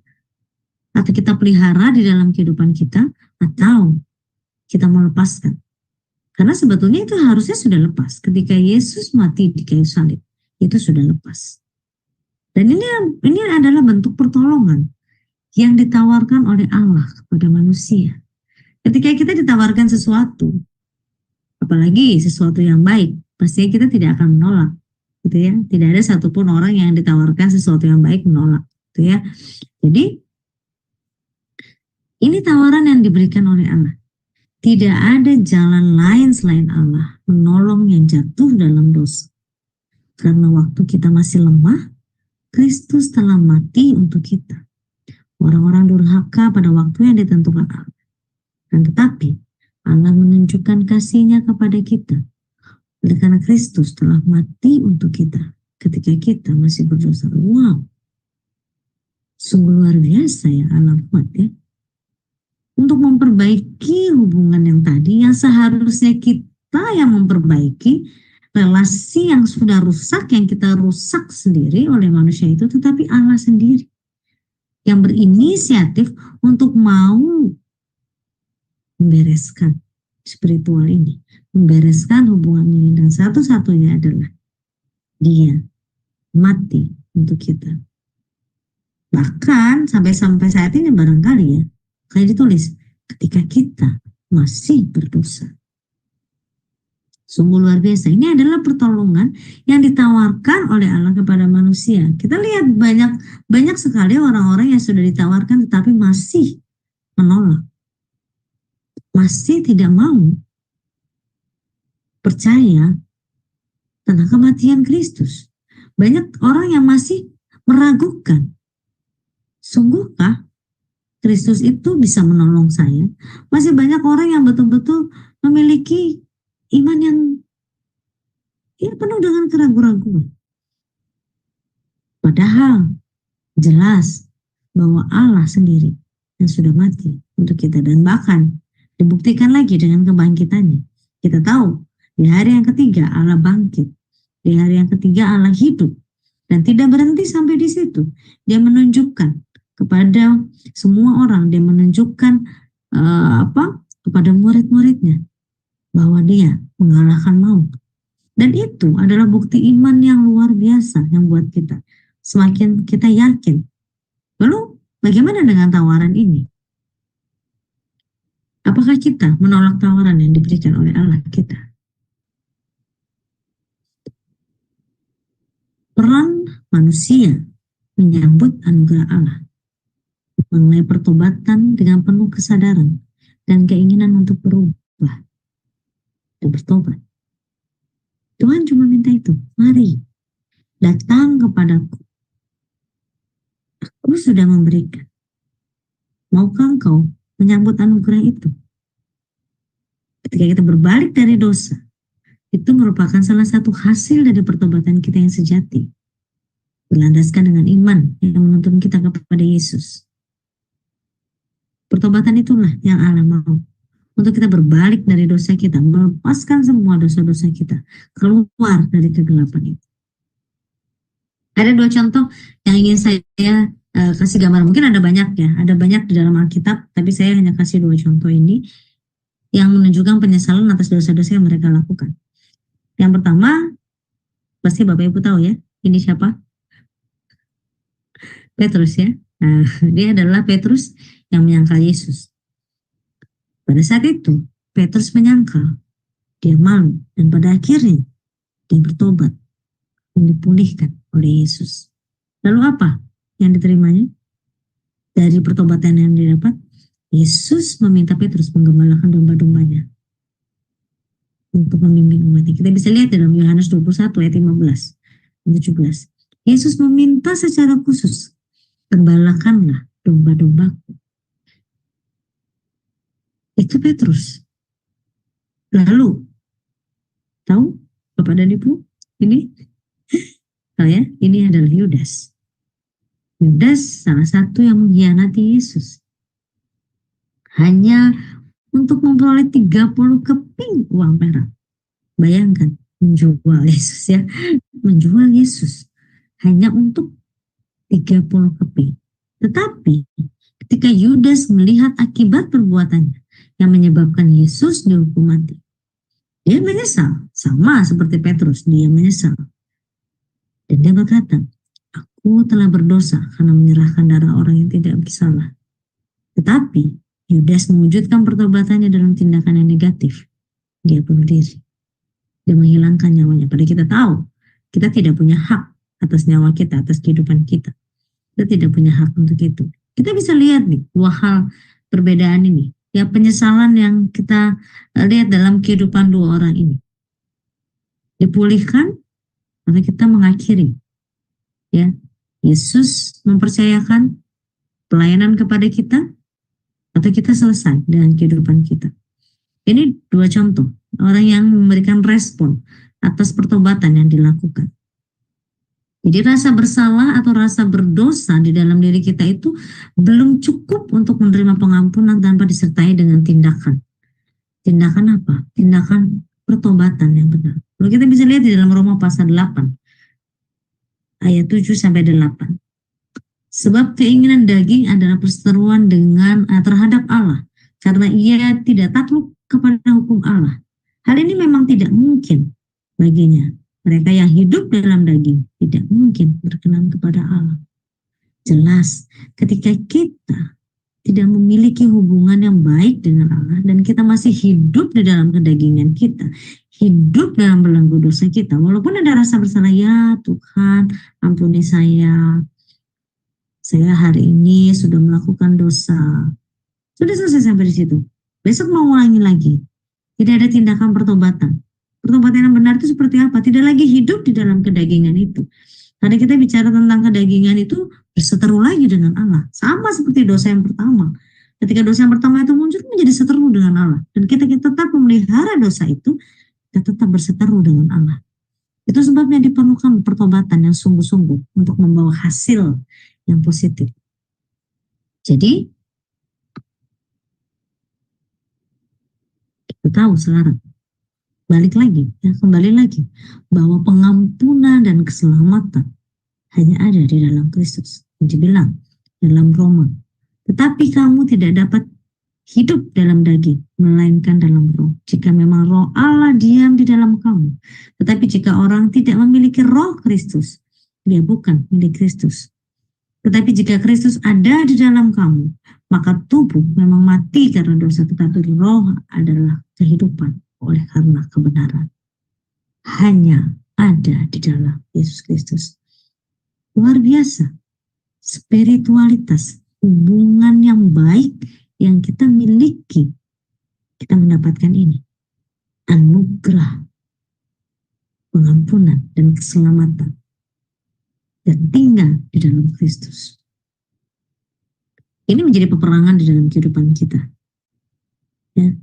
atau kita pelihara di dalam kehidupan kita, atau kita melepaskan? Karena sebetulnya itu harusnya sudah lepas. Ketika Yesus mati di kayu salib, itu sudah lepas. Dan ini adalah bentuk pertolongan yang ditawarkan oleh Allah kepada manusia. Ketika kita ditawarkan sesuatu, apalagi sesuatu yang baik, pastinya kita tidak akan menolak, gitu ya. Tidak ada satupun orang yang ditawarkan sesuatu yang baik menolak, gitu ya. Jadi ini tawaran yang diberikan oleh Allah. Tidak ada jalan lain selain Allah menolong yang jatuh dalam dosa. Karena waktu kita masih lemah, Kristus telah mati untuk kita. Orang-orang durhaka pada waktu yang ditentukan Allah. Dan tetapi Allah menunjukkan kasih-Nya kepada kita. Oleh karena Kristus telah mati untuk kita ketika kita masih berdosa. Wow, sungguh luar biasa ya Allah buat ya. Untuk memperbaiki hubungan yang tadi, yang seharusnya kita yang memperbaiki relasi yang sudah rusak, yang kita rusak sendiri oleh manusia itu, tetapi Allah sendiri yang berinisiatif untuk mau membereskan spiritual ini, membereskan hubungan ini, dan satu-satunya adalah Dia mati untuk kita. Bahkan sampai saat ini barangkali ya, kayak ditulis, ketika kita masih berdosa. Sungguh luar biasa. Ini adalah pertolongan yang ditawarkan oleh Allah kepada manusia. Kita lihat banyak sekali orang-orang yang sudah ditawarkan tetapi masih menolak. Masih tidak mau percaya tentang kematian Kristus. Banyak orang yang masih meragukan. Sungguhkah Kristus itu bisa menolong saya? Masih banyak orang yang betul-betul memiliki iman yang penuh dengan keraguan-raguan. Padahal jelas bahwa Allah sendiri yang sudah mati untuk kita, dan bahkan dibuktikan lagi dengan kebangkitannya. Kita tahu di hari yang ketiga Allah bangkit, di hari yang ketiga Allah hidup, dan tidak berhenti sampai di situ. Dia menunjukkan kepada semua orang, dia menunjukkan kepada murid-muridnya bahwa dia mengalahkan maut. Dan itu adalah bukti iman yang luar biasa yang buat kita semakin kita yakin. Lalu bagaimana dengan tawaran ini? Apakah kita menolak tawaran yang diberikan oleh Allah kita? Peran manusia menyambut anugerah Allah mengenai pertobatan dengan penuh kesadaran dan keinginan untuk berubah dan bertobat. Tuhan cuma minta itu, mari datang kepadaku. Aku sudah memberikan. Maukah engkau menyambut anugerah itu? Ketika kita berbalik dari dosa, itu merupakan salah satu hasil dari pertobatan kita yang sejati, berlandaskan dengan iman yang menuntun kita kepada Yesus. Pertobatan itulah yang Allah mau, untuk kita berbalik dari dosa kita, melepaskan semua dosa-dosa kita, keluar dari kegelapan itu. Ada dua contoh yang ingin saya kasih gambar. Mungkin ada banyak ya, ada banyak di dalam Alkitab, tapi saya hanya kasih dua contoh ini yang menunjukkan penyesalan atas dosa-dosa yang mereka lakukan. Yang pertama, pasti Bapak Ibu tahu ya, ini siapa? Petrus ya. Nah, dia adalah Petrus yang menyangkal Yesus. Pada saat itu, Petrus menyangkal, dia malu, dan pada akhirnya dia bertobat dan dipulihkan oleh Yesus. Lalu apa yang diterimanya? Dari pertobatan yang didapat, Yesus meminta Petrus menggembalakan domba-dombanya untuk memimpin umatnya. Kita bisa lihat dalam Yohanes 21 ayat 15 dan 17. Yesus meminta secara khusus, gembalakanlah domba-dombaku. Itu Petrus. Lalu, tahu Bapak dan Ibu, ini adalah Yudas. Yudas salah satu yang mengkhianati Yesus. Hanya untuk memperoleh 30 keping uang perak. Bayangkan, menjual Yesus ya. Menjual Yesus hanya untuk 30 keping. Tetapi ketika Yudas melihat akibat perbuatannya yang menyebabkan Yesus dihukum mati, dia menyesal. Sama seperti Petrus, dia menyesal. Dan dia berkata, aku telah berdosa karena menyerahkan darah orang yang tidak bersalah. Tetapi Yudas mewujudkan pertobatannya dalam tindakan yang negatif. Dia bunuh diri. Dia menghilangkan nyawanya. Padahal kita tahu, kita tidak punya hak atas nyawa kita, atas kehidupan kita. Kita tidak punya hak untuk itu. Kita bisa lihat nih, dua hal perbedaan ini. Ya, penyesalan yang kita lihat dalam kehidupan dua orang ini. Dipulihkan, atau kita mengakhiri. Ya, Yesus mempercayakan pelayanan kepada kita, atau kita selesai dengan kehidupan kita. Ini dua contoh orang yang memberikan respon atas pertobatan yang dilakukan. Jadi rasa bersalah atau rasa berdosa di dalam diri kita itu belum cukup untuk menerima pengampunan tanpa disertai dengan tindakan. Tindakan apa? Tindakan pertobatan yang benar. Kalau kita bisa lihat di dalam Roma pasal 8 ayat 7 sampai 8. Sebab keinginan daging adalah perseteruan dengan terhadap Allah, karena ia tidak takluk kepada hukum Allah. Hal ini memang tidak mungkin baginya. Mereka yang hidup dalam daging tidak mungkin berkenan kepada Allah. Jelas, ketika kita tidak memiliki hubungan yang baik dengan Allah dan kita masih hidup di dalam kedagingan kita, hidup dalam belenggu dosa kita, walaupun ada rasa bersalah, ya Tuhan, ampuni saya hari ini sudah melakukan dosa. Sudah selesai sampai di situ. Besok mau ulangi lagi. Tidak ada tindakan pertobatan. Pertobatan yang benar itu seperti apa? Tidak lagi hidup di dalam kedagingan itu. Karena kita bicara tentang kedagingan itu berseteru lagi dengan Allah. Sama seperti dosa yang pertama. Ketika dosa yang pertama itu muncul, menjadi seteru dengan Allah. Dan kita tetap memelihara dosa itu, kita tetap berseteru dengan Allah. Itu sebabnya diperlukan pertobatan yang sungguh-sungguh untuk membawa hasil yang positif. Jadi, kita tahu sekarang, kembali lagi, bahwa pengampunan dan keselamatan hanya ada di dalam Kristus. Dibilang dalam Roma, tetapi kamu tidak dapat hidup dalam daging, melainkan dalam roh. Jika memang roh Allah diam di dalam kamu. Tetapi jika orang tidak memiliki roh Kristus, dia bukan milik Kristus. Tetapi jika Kristus ada di dalam kamu, maka tubuh memang mati karena dosa, tetapi roh adalah kehidupan oleh karena kebenaran. Hanya ada di dalam Yesus Kristus. Luar biasa. Spiritualitas, hubungan yang baik yang kita miliki, kita mendapatkan ini. Anugerah, pengampunan, dan keselamatan. Dan tinggal di dalam Kristus. Ini menjadi peperangan di dalam kehidupan kita. Ya,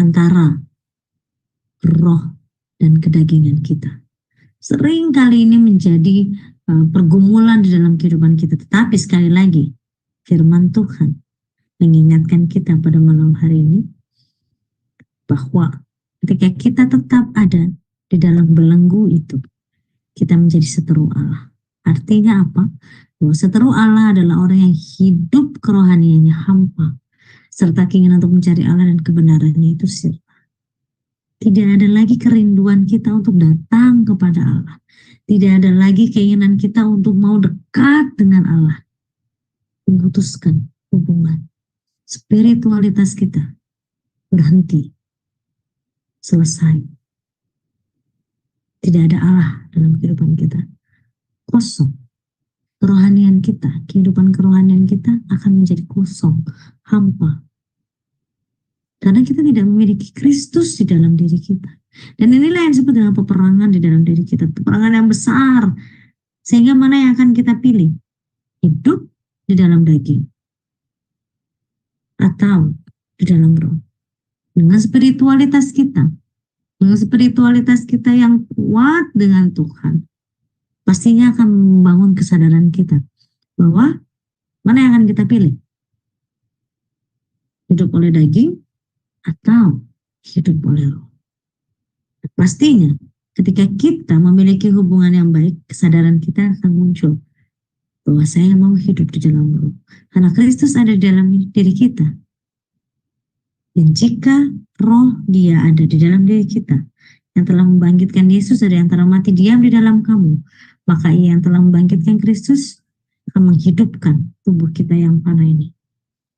antara roh dan kedagingan kita. Sering kali ini menjadi pergumulan di dalam kehidupan kita. Tetapi sekali lagi, firman Tuhan mengingatkan kita pada malam hari ini bahwa ketika kita tetap ada di dalam belenggu itu, kita menjadi seteru Allah. Artinya apa? Bahwa seteru Allah adalah orang yang hidup kerohaniannya hampa, serta keinginan untuk mencari Allah dan kebenarannya itu sirna. Tidak ada lagi kerinduan kita untuk datang kepada Allah. Tidak ada lagi keinginan kita untuk mau dekat dengan Allah. Memutuskan hubungan. Spiritualitas kita berhenti. Selesai. Tidak ada Allah dalam kehidupan kita. Kosong. Kerohanian kita, kehidupan kerohanian kita akan menjadi kosong, hampa. Karena kita tidak memiliki Kristus di dalam diri kita. Dan inilah yang disebut dengan peperangan di dalam diri kita. Peperangan yang besar. Sehingga mana yang akan kita pilih? Hidup di dalam daging. Atau di dalam roh. Dengan spiritualitas kita. Dengan spiritualitas kita yang kuat dengan Tuhan. Pastinya akan membangun kesadaran kita. Bahwa mana yang akan kita pilih? Hidup oleh daging atau hidup oleh roh. Pastinya ketika kita memiliki hubungan yang baik, kesadaran kita akan muncul bahwa saya mau hidup di dalam roh. Karena Kristus ada di dalam diri kita. Dan jika roh Dia ada di dalam diri kita, yang telah membangkitkan Yesus dari antara mati diam di dalam kamu, maka Ia yang telah membangkitkan Kristus akan menghidupkan tubuh kita yang fana ini.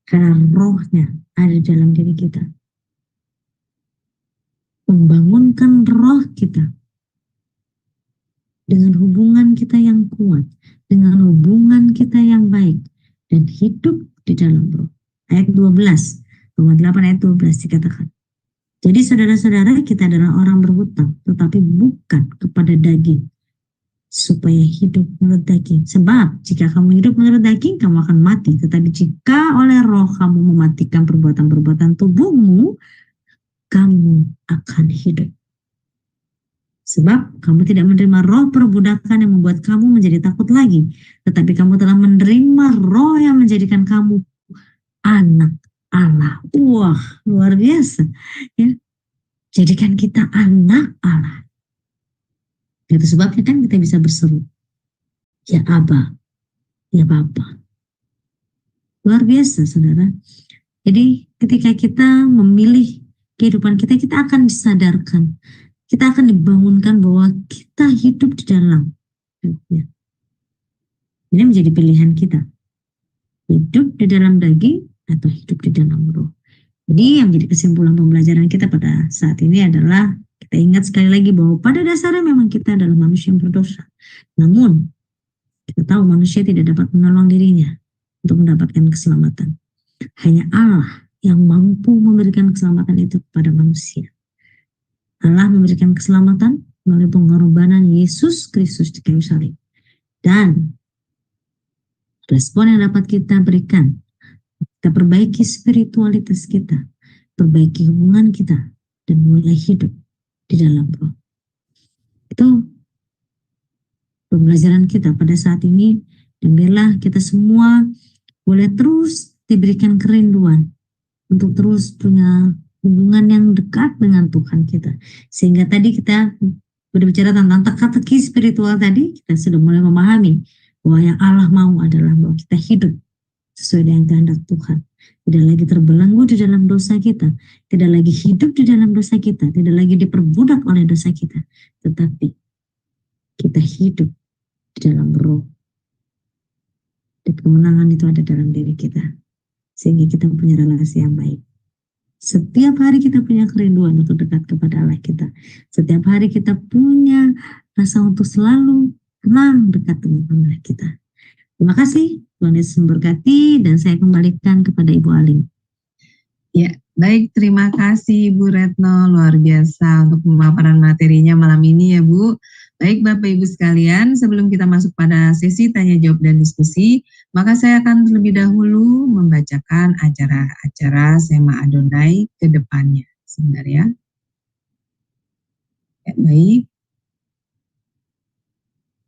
karena rohnya ada di dalam diri kita. Membangunkan roh kita dengan hubungan kita yang kuat, dengan hubungan kita yang baik, dan hidup di dalam roh. Ayat 12, Roma 8 ayat 12 dikatakan. Jadi saudara-saudara, kita adalah orang berhutang, tetapi bukan kepada daging, supaya hidup menurut daging. Sebab jika kamu hidup menurut daging, kamu akan mati. Tetapi jika oleh roh kamu mematikan perbuatan-perbuatan tubuhmu, kamu akan hidup. Sebab kamu tidak menerima roh perbudakan yang membuat kamu menjadi takut lagi, tetapi kamu telah menerima roh yang menjadikan kamu anak Allah. Wah, luar biasa. Ya. Jadikan kita anak Allah. Itu sebabnya kan kita bisa berseru, ya Aba, ya Bapa. Luar biasa, saudara. Jadi ketika kita memilih kehidupan kita, kita akan disadarkan, kita akan dibangunkan bahwa kita hidup di dalam. Ya. Ini menjadi pilihan kita. Hidup di dalam daging atau hidup di dalam roh. Jadi yang menjadi kesimpulan pembelajaran kita pada saat ini adalah kita ingat sekali lagi bahwa pada dasarnya memang kita adalah manusia yang berdosa. Namun kita tahu manusia tidak dapat menolong dirinya untuk mendapatkan keselamatan. Hanya Allah yang mampu memberikan keselamatan itu kepada manusia. Allah memberikan keselamatan melalui pengorbanan Yesus Kristus di kayu salib. Dan respon yang dapat kita berikan, kita perbaiki spiritualitas kita, perbaiki hubungan kita, dan mulai hidup di dalam roh. Itu pembelajaran kita pada saat ini, dan biarlah kita semua boleh terus diberikan kerinduan untuk terus punya hubungan yang dekat dengan Tuhan kita. Sehingga tadi kita berbicara tentang teka-teki spiritual tadi, kita sudah mulai memahami bahwa yang Allah mau adalah bahwa kita hidup sesuai dengan kehendak Tuhan. Tidak lagi terbelenggu di dalam dosa kita, tidak lagi hidup di dalam dosa kita, tidak lagi diperbudak oleh dosa kita, tetapi kita hidup di dalam roh. Dan kemenangan itu ada dalam diri kita, sehingga kita punya relasi yang baik. Setiap hari kita punya kerinduan untuk dekat kepada Allah kita. Setiap hari kita punya rasa untuk selalu tenang dekat dengan Allah kita. Terima kasih, Tuhan Yesus memberkati, dan saya kembalikan kepada Ibu Alim. Ya, baik, terima kasih Ibu Retno, luar biasa untuk pemaparan materinya malam ini ya Bu. Baik Bapak Ibu sekalian, sebelum kita masuk pada sesi tanya jawab dan diskusi, maka saya akan terlebih dahulu membacakan acara-acara Sema Adonai ke depannya. Sebentar ya. Ya, baik.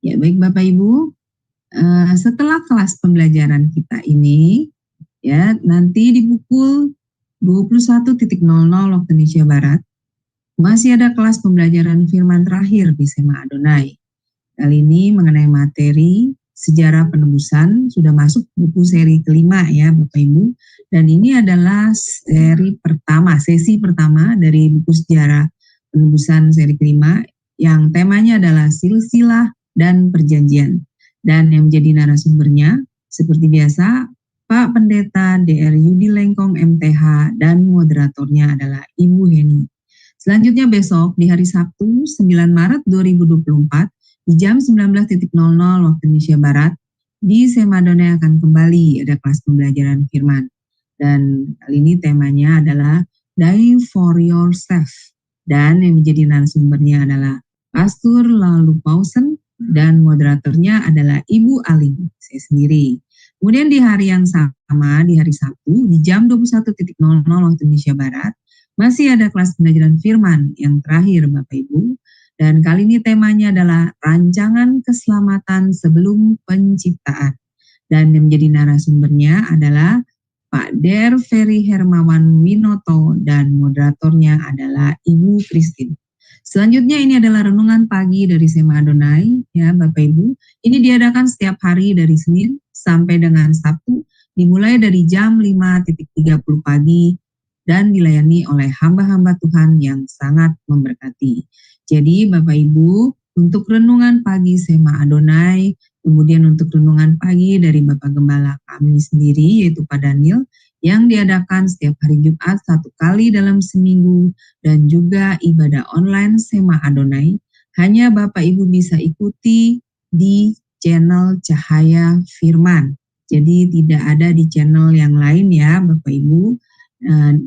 Ya, baik Bapak Ibu. Setelah kelas pembelajaran kita ini, ya nanti di pukul 21.00 waktu Indonesia Barat, masih ada kelas pembelajaran firman terakhir di Sema Adonai. Kali ini mengenai materi sejarah penebusan, sudah masuk buku seri kelima ya Bapak Ibu. Dan ini adalah sesi pertama dari buku sejarah penebusan seri kelima, yang temanya adalah silsilah dan perjanjian. Dan yang menjadi narasumbernya seperti biasa Pak Pendeta DR Yudi Lengkong MTH, dan moderatornya adalah Ibu Heni. Selanjutnya besok di hari Sabtu 9 Maret 2024 di jam 19.00 waktu Indonesia Barat di Sema Adonai akan kembali ada kelas pembelajaran firman. Dan kali ini temanya adalah Die for Yourself. Dan yang menjadi narasumbernya adalah Pastor Lalu Pausen, dan moderatornya adalah Ibu Aling, saya sendiri. Kemudian di hari yang sama, di hari Sabtu, di jam 21.00 waktu Indonesia Barat, masih ada kelas pembelajaran firman yang terakhir Bapak Ibu. Dan kali ini temanya adalah rancangan keselamatan sebelum penciptaan. Dan yang menjadi narasumbernya adalah Pak Der Ferry Hermawan Winoto, dan moderatornya adalah Ibu Christine. Selanjutnya ini adalah renungan pagi dari Sema Adonai ya Bapak Ibu. Ini diadakan setiap hari dari Senin sampai dengan Sabtu, dimulai dari jam 5.30 pagi dan dilayani oleh hamba-hamba Tuhan yang sangat memberkati. Jadi Bapak Ibu, untuk renungan pagi Sema Adonai, kemudian untuk renungan pagi dari Bapak Gembala kami sendiri yaitu Pak Daniel, yang diadakan setiap hari Jumat 1 kali dalam seminggu, dan juga ibadah online Sema Adonai. Hanya Bapak Ibu bisa ikuti di channel Cahaya Firman. Jadi tidak ada di channel yang lain ya Bapak Ibu.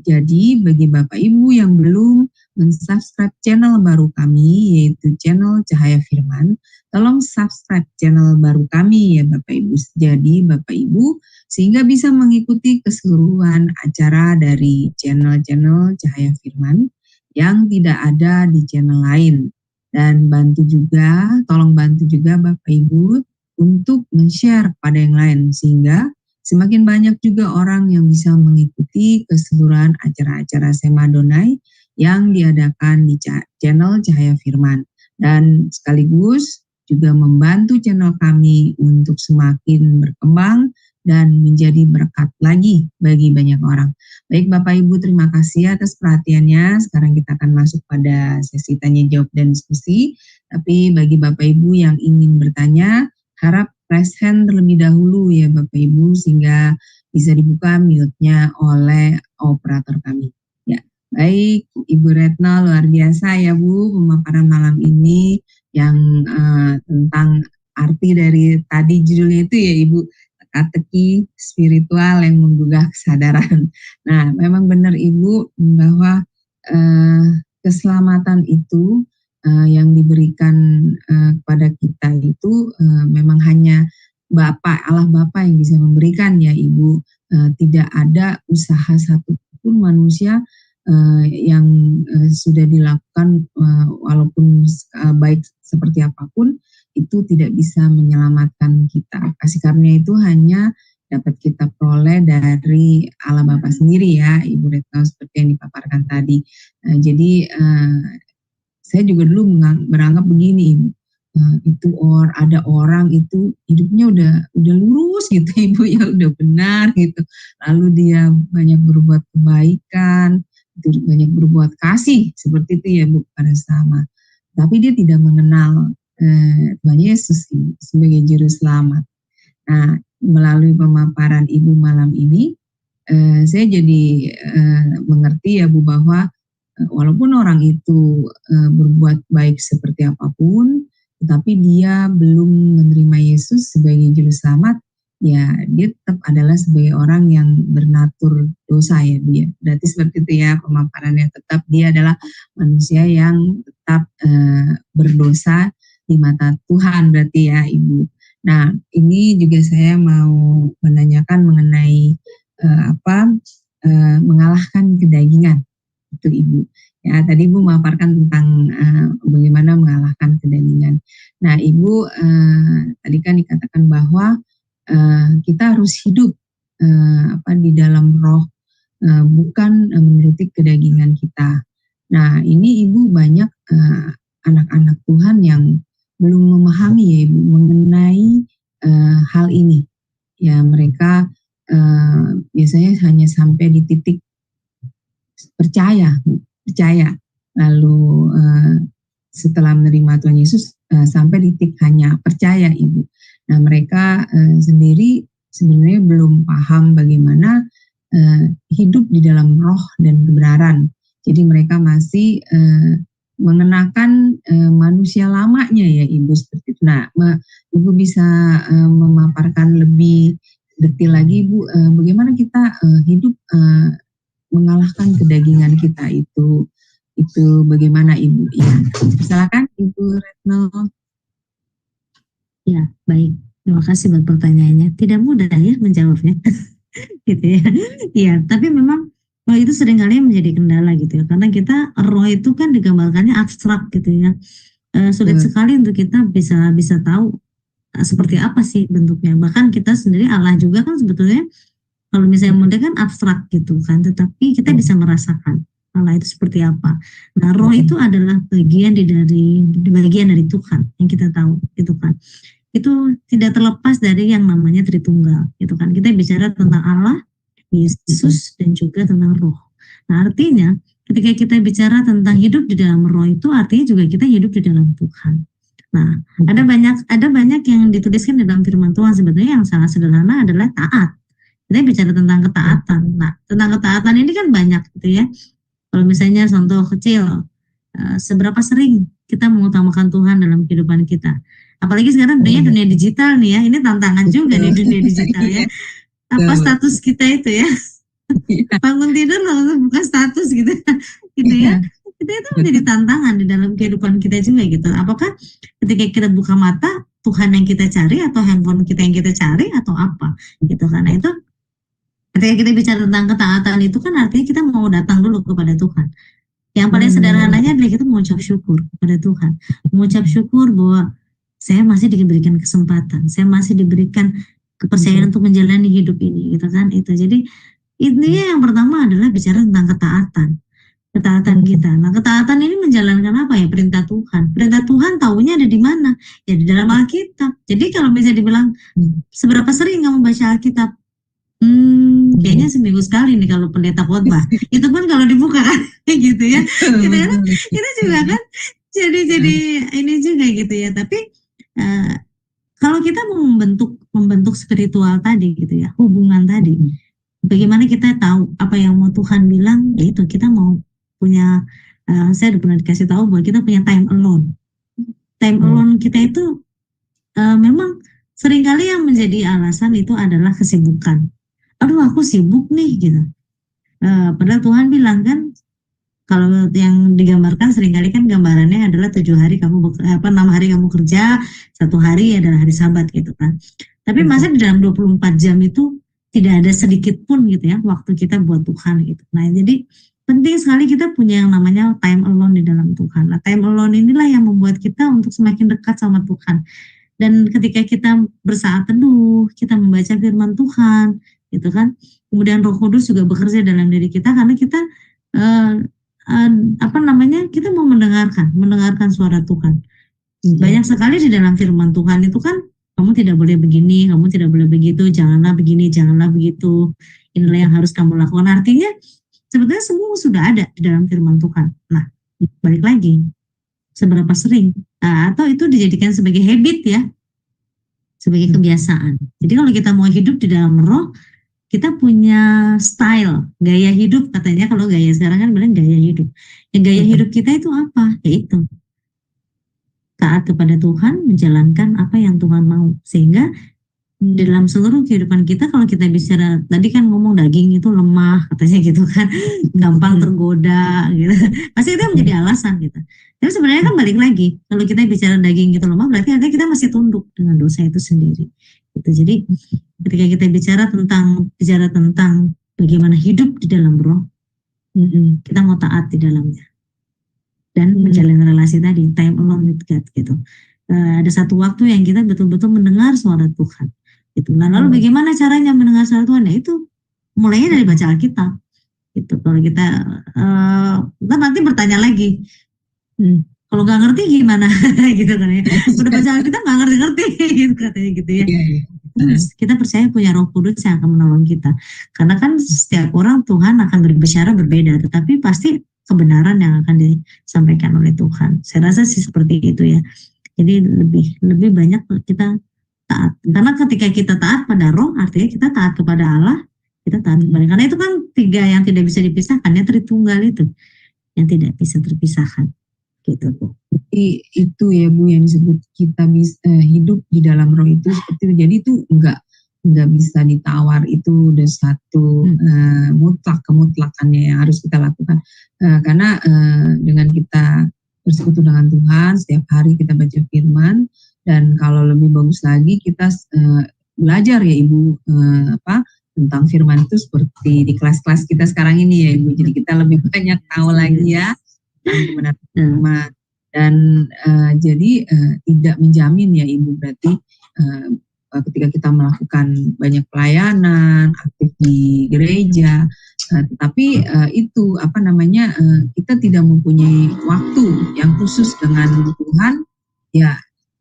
Jadi bagi Bapak Ibu yang belum mensubscribe channel baru kami, yaitu channel Cahaya Firman, tolong subscribe channel baru kami ya Bapak Ibu. Jadi Bapak Ibu sehingga bisa mengikuti keseluruhan acara dari channel-channel Cahaya Firman yang tidak ada di channel lain. Dan tolong bantu juga Bapak Ibu untuk men-share pada yang lain, sehingga semakin banyak juga orang yang bisa mengikuti keseluruhan acara-acara Sema Adonai yang diadakan di channel Cahaya Firman. Dan sekaligus juga membantu channel kami untuk semakin berkembang dan menjadi berkat lagi bagi banyak orang. Baik Bapak Ibu, terima kasih atas perhatiannya. Sekarang kita akan masuk pada sesi tanya jawab dan diskusi. Tapi bagi Bapak Ibu yang ingin bertanya, harap raise hand terlebih dahulu ya Bapak Ibu, sehingga bisa dibuka mute-nya oleh operator kami. Ya, baik Ibu Retno, luar biasa ya Bu pemaparan malam ini yang tentang arti dari tadi judulnya itu ya Ibu, teka-teki spiritual yang menggugah kesadaran. Nah, memang benar Ibu bahwa keselamatan itu yang diberikan kepada kita itu memang hanya Allah Bapa yang bisa memberikan ya Ibu. Tidak ada usaha satupun manusia yang sudah dilakukan walaupun baik seperti apapun, itu tidak bisa menyelamatkan kita. Kasih karunia itu hanya dapat kita peroleh dari Allah Bapa sendiri ya Ibu Retno, seperti yang dipaparkan tadi. Jadi saya juga dulu beranggap begini Ibu, ada orang itu hidupnya udah lurus gitu Ibu ya, udah benar gitu. Lalu dia banyak berbuat kebaikan, banyak berbuat kasih seperti itu ya Bu pada sama. Tapi dia tidak mengenal Tuhan Yesus sebagai juru selamat. Nah, melalui pemaparan Ibu malam ini, saya jadi mengerti ya Bu bahwa walaupun orang itu berbuat baik seperti apapun, tetapi dia belum menerima Yesus sebagai juru selamat, ya dia tetap adalah sebagai orang yang bernatur dosa ya dia. Berarti seperti itu ya pemaparannya, tetap dia adalah manusia yang tetap berdosa di mata Tuhan berarti ya Ibu. Nah, ini juga saya mau menanyakan mengenai mengalahkan kedagingan itu Ibu. Ya, tadi Ibu memaparkan tentang bagaimana mengalahkan kedagingan. Nah, Ibu tadi kan dikatakan bahwa kita harus hidup di dalam roh, bukan menuruti kedagingan kita. Nah, ini Ibu banyak anak-anak Tuhan yang belum memahami ya Ibu mengenai hal ini. Ya, mereka biasanya hanya sampai di titik percaya, lalu setelah menerima Tuhan Yesus sampai di titik hanya percaya Ibu. Nah, mereka sendiri sebenarnya belum paham bagaimana hidup di dalam roh dan kebenaran. Jadi mereka masih mengenakan manusia lamanya ya Ibu seperti itu. Nah, Ibu bisa memaparkan lebih detail lagi Ibu, bagaimana kita hidup mengalahkan kedagingan kita itu bagaimana Ibu? Ya, silakan Ibu Retno. Ya, baik. Terima kasih buat pertanyaannya. Tidak mudah ya menjawabnya, gitu ya. Iya, tapi memang itu seringkali menjadi kendala gitu ya, karena kita roh itu kan digambarkannya abstrak gitu ya. Sulit sekali untuk kita bisa tahu seperti apa sih bentuknya. Bahkan kita sendiri Allah juga kan sebetulnya kalau misalnya mudah kan abstrak gitu kan, tetapi kita bisa merasakan Allah itu seperti apa. Nah, roh itu adalah bagian dari Tuhan yang kita tahu gitu kan. Itu tidak terlepas dari yang namanya Tritunggal gitu kan. Kita bicara tentang Allah, Yesus, dan juga tentang roh. Nah, artinya ketika kita bicara tentang hidup di dalam roh itu artinya juga kita hidup di dalam Tuhan. Nah, ada banyak yang dituliskan di dalam firman Tuhan sebetulnya yang sangat sederhana adalah taat. kita bicara tentang ketaatan. Nah, tentang ketaatan ini kan banyak gitu ya. Kalau misalnya contoh kecil, seberapa sering kita mengutamakan Tuhan dalam kehidupan kita. Apalagi sekarang dunia digital nih ya, ini tantangan juga nih dunia digital ya. Apa status kita itu ya? Bangun tidur langsung buka status gitu, gitu ya. Itu menjadi tantangan di dalam kehidupan kita juga gitu. Apakah ketika kita buka mata Tuhan yang kita cari atau handphone kita yang kita cari atau apa gitu. Karena itu ketika kita bicara tentang ketaatan itu kan artinya kita mau datang dulu kepada Tuhan. Yang paling sederhananya adalah kita mengucap syukur kepada Tuhan. Mengucap syukur bahwa saya masih diberikan kesempatan, saya masih diberikan kepercayaan untuk menjalani hidup ini gitu kan. Itu jadi intinya yang pertama adalah bicara tentang ketaatan kita. Nah, ketaatan ini menjalankan apa ya? Perintah Tuhan. Perintah Tuhan taunya ada di mana? Ya di dalam Alkitab. Jadi kalau bisa dibilang seberapa sering kamu baca Alkitab? Kayaknya seminggu sekali nih kalau pendeta khotbah. Itu pun kalau dibuka kan gitu ya. Gitu kan? Itu juga kan jadi ini juga gitu ya. Tapi kalau kita mau membentuk spiritual tadi gitu ya, hubungan tadi. Bagaimana kita tahu apa yang mau Tuhan bilang? Yaitu kita mau punya, saya udah pernah dikasih tahu bahwa kita punya time alone. Time alone kita itu memang seringkali yang menjadi alasan itu adalah kesibukan. Aduh aku sibuk nih gitu. Padahal Tuhan bilang kan, kalau yang digambarkan seringkali kan gambarannya adalah 7 hari kamu 6 hari kamu kerja, 1 hari adalah hari Sabat gitu kan. Tapi masa di dalam 24 jam itu tidak ada sedikit pun gitu ya waktu kita buat Tuhan gitu. Nah jadi penting sekali kita punya yang namanya time alone di dalam Tuhan. Nah time alone inilah yang membuat kita untuk semakin dekat sama Tuhan. Dan ketika kita bersaat teduh, kita membaca firman Tuhan gitu kan. Kemudian Roh Kudus juga bekerja dalam diri kita karena kita kita mau mendengarkan suara Tuhan. Banyak sekali di dalam firman Tuhan itu kan, kamu tidak boleh begini, kamu tidak boleh begitu, janganlah begini, janganlah begitu, inilah yang harus kamu lakukan. Artinya sebetulnya semua sudah ada di dalam firman Tuhan. Nah, balik lagi, seberapa sering, atau itu dijadikan sebagai habit ya, sebagai kebiasaan. Jadi kalau kita mau hidup di dalam Roh, kita punya style, gaya hidup katanya. Kalau gaya sekarang kan bilang gaya hidup. Ya, gaya hidup kita itu apa? Yaitu taat kepada Tuhan, menjalankan apa yang Tuhan mau. Sehingga dalam seluruh kehidupan kita, kalau kita bicara, tadi kan ngomong daging itu lemah, katanya gitu kan, gampang tergoda gitu. Pasti itu menjadi alasan gitu. Tapi sebenarnya kan balik lagi, kalau kita bicara daging itu lemah, berarti artinya kita masih tunduk dengan dosa itu sendiri. Gitu. Jadi ketika kita bicara tentang bagaimana hidup di dalam Roh, kita mau taat di dalamnya dan menjalin relasi tadi, time alone with God gitu. Ada satu waktu yang kita betul-betul mendengar suara Tuhan. Gitu. Nah, lalu bagaimana caranya mendengar suara Tuhan? Ya itu mulainya dari baca Alkitab. Gitu. Kalau kita nanti bertanya lagi, kalau nggak ngerti gimana gitu kan ya. Udah baca Alkitab nggak ngerti gitu katanya gitu ya. Terus kita percaya punya Roh Kudus yang akan menolong kita. Karena kan setiap orang Tuhan akan berbicara berbeda, tetapi pasti kebenaran yang akan disampaikan oleh Tuhan. Saya rasa sih seperti itu ya. Jadi lebih banyak kita taat. Karena ketika kita taat pada Roh, artinya kita taat kepada Allah, kita taat kepada. Karena itu kan 3 yang tidak bisa dipisahkan, ya Tritunggal itu yang tidak bisa terpisahkan. Gitu Bu. Jadi itu ya Bu yang disebut kita bisa hidup di dalam Roh itu seperti itu. Jadi itu enggak bisa ditawar, itu udah satu kemutlakannya yang harus kita lakukan. Karena dengan kita bersekutu dengan Tuhan, setiap hari kita baca firman, dan kalau lebih bagus lagi kita belajar ya Ibu tentang firman itu seperti di kelas-kelas kita sekarang ini ya Ibu. Jadi kita lebih banyak tahu lagi ya tentang kebenaran firman. Dan jadi tidak menjamin ya Ibu, berarti ketika kita melakukan banyak pelayanan, aktif di gereja, tetapi itu kita tidak mempunyai waktu yang khusus dengan Tuhan, ya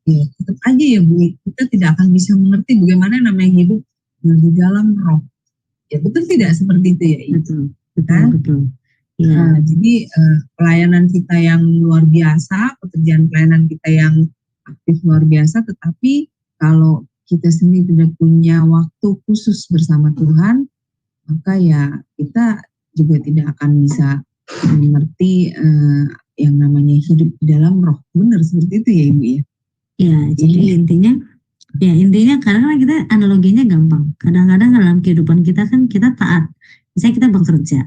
tetap aja ya Bu, kita tidak akan bisa mengerti bagaimana namanya hidup di dalam Roh. Ya betul tidak seperti itu ya Ibu? Betul. Ya. Jadi pelayanan kita yang luar biasa, pekerjaan pelayanan kita yang aktif luar biasa, tetapi kalau kita sendiri tidak punya waktu khusus bersama Tuhan, maka ya kita juga tidak akan bisa mengerti yang namanya hidup di dalam roh. Benar seperti itu ya Ibu ya? Ya, jadi intinya karena kita analoginya gampang. Kadang-kadang dalam kehidupan kita kan kita taat. Misalnya kita bekerja.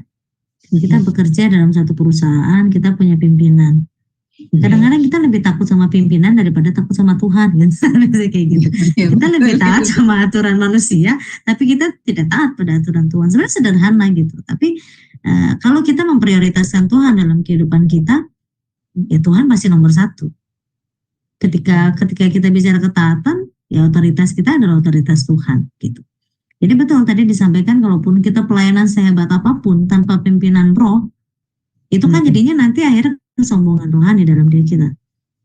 Kita bekerja dalam satu perusahaan, kita punya pimpinan. Kadang-kadang kita lebih takut sama pimpinan daripada takut sama Tuhan, kan? Misalnya kayak gitu. Kita lebih taat sama aturan manusia, tapi kita tidak taat pada aturan Tuhan. Sebenarnya sederhana gitu. Tapi kalau kita memprioritaskan Tuhan dalam kehidupan kita, ya Tuhan pasti nomor satu. Ketika kita bicara ketaatan, ya otoritas kita adalah otoritas Tuhan, gitu. Jadi betul tadi disampaikan, kalaupun kita pelayanan sehebat apapun tanpa pimpinan roh, itu kan jadinya nanti akhirnya kesombongan rohani dalam diri kita.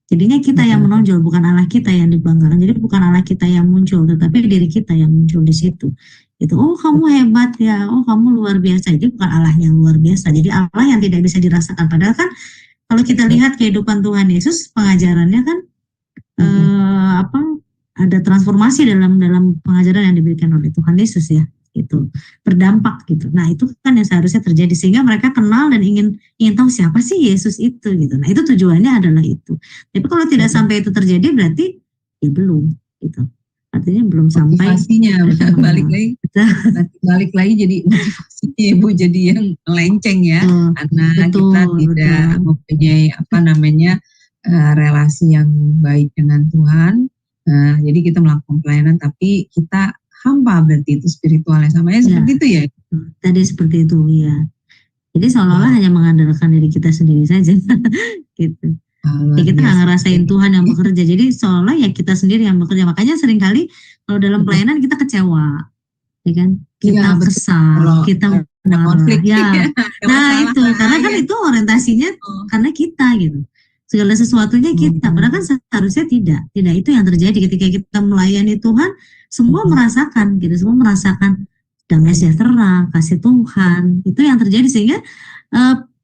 Jadinya kita yang menonjol, bukan Allah kita yang dibanggakan. Jadi bukan Allah kita yang muncul, tetapi diri kita yang muncul di situ. Itu, oh kamu hebat ya, oh kamu luar biasa. Jadi bukan Allah yang luar biasa. Jadi Allah yang tidak bisa dirasakan. Padahal kan kalau kita lihat kehidupan Tuhan Yesus, pengajarannya kan ada transformasi dalam pengajaran yang diberikan oleh Tuhan Yesus ya, itu berdampak gitu. Nah itu kan yang seharusnya terjadi sehingga mereka kenal dan ingin tahu siapa sih Yesus itu gitu. Nah itu tujuannya adalah itu. Tapi kalau tidak sampai itu terjadi berarti ya belum gitu. Artinya belum sampai. Motivasinya balik lagi jadi motivasinya Ibu jadi yang melenceng ya, karena kita tidak mempunyai relasi yang baik dengan Tuhan. Jadi kita melakukan pelayanan tapi kita hampa, berarti itu spiritualnya sama ya, seperti itu ya? Tadi seperti itu ya. Jadi seolah-olah hanya mengandalkan diri kita sendiri saja gitu. Ya kita nggak ngerasain Tuhan yang bekerja. Jadi seolah ya kita sendiri yang bekerja. Makanya seringkali kalau dalam pelayanan kita kecewa, ya kan? Kita kesal, kita konflik ya. Nah itu karena kan itu orientasinya karena kita gitu. Segala sesuatunya kita, padahal kan seharusnya tidak itu yang terjadi ketika kita melayani Tuhan. Semua merasakan gitu, semua merasakan damai sejahtera, kasih Tuhan, itu yang terjadi sehingga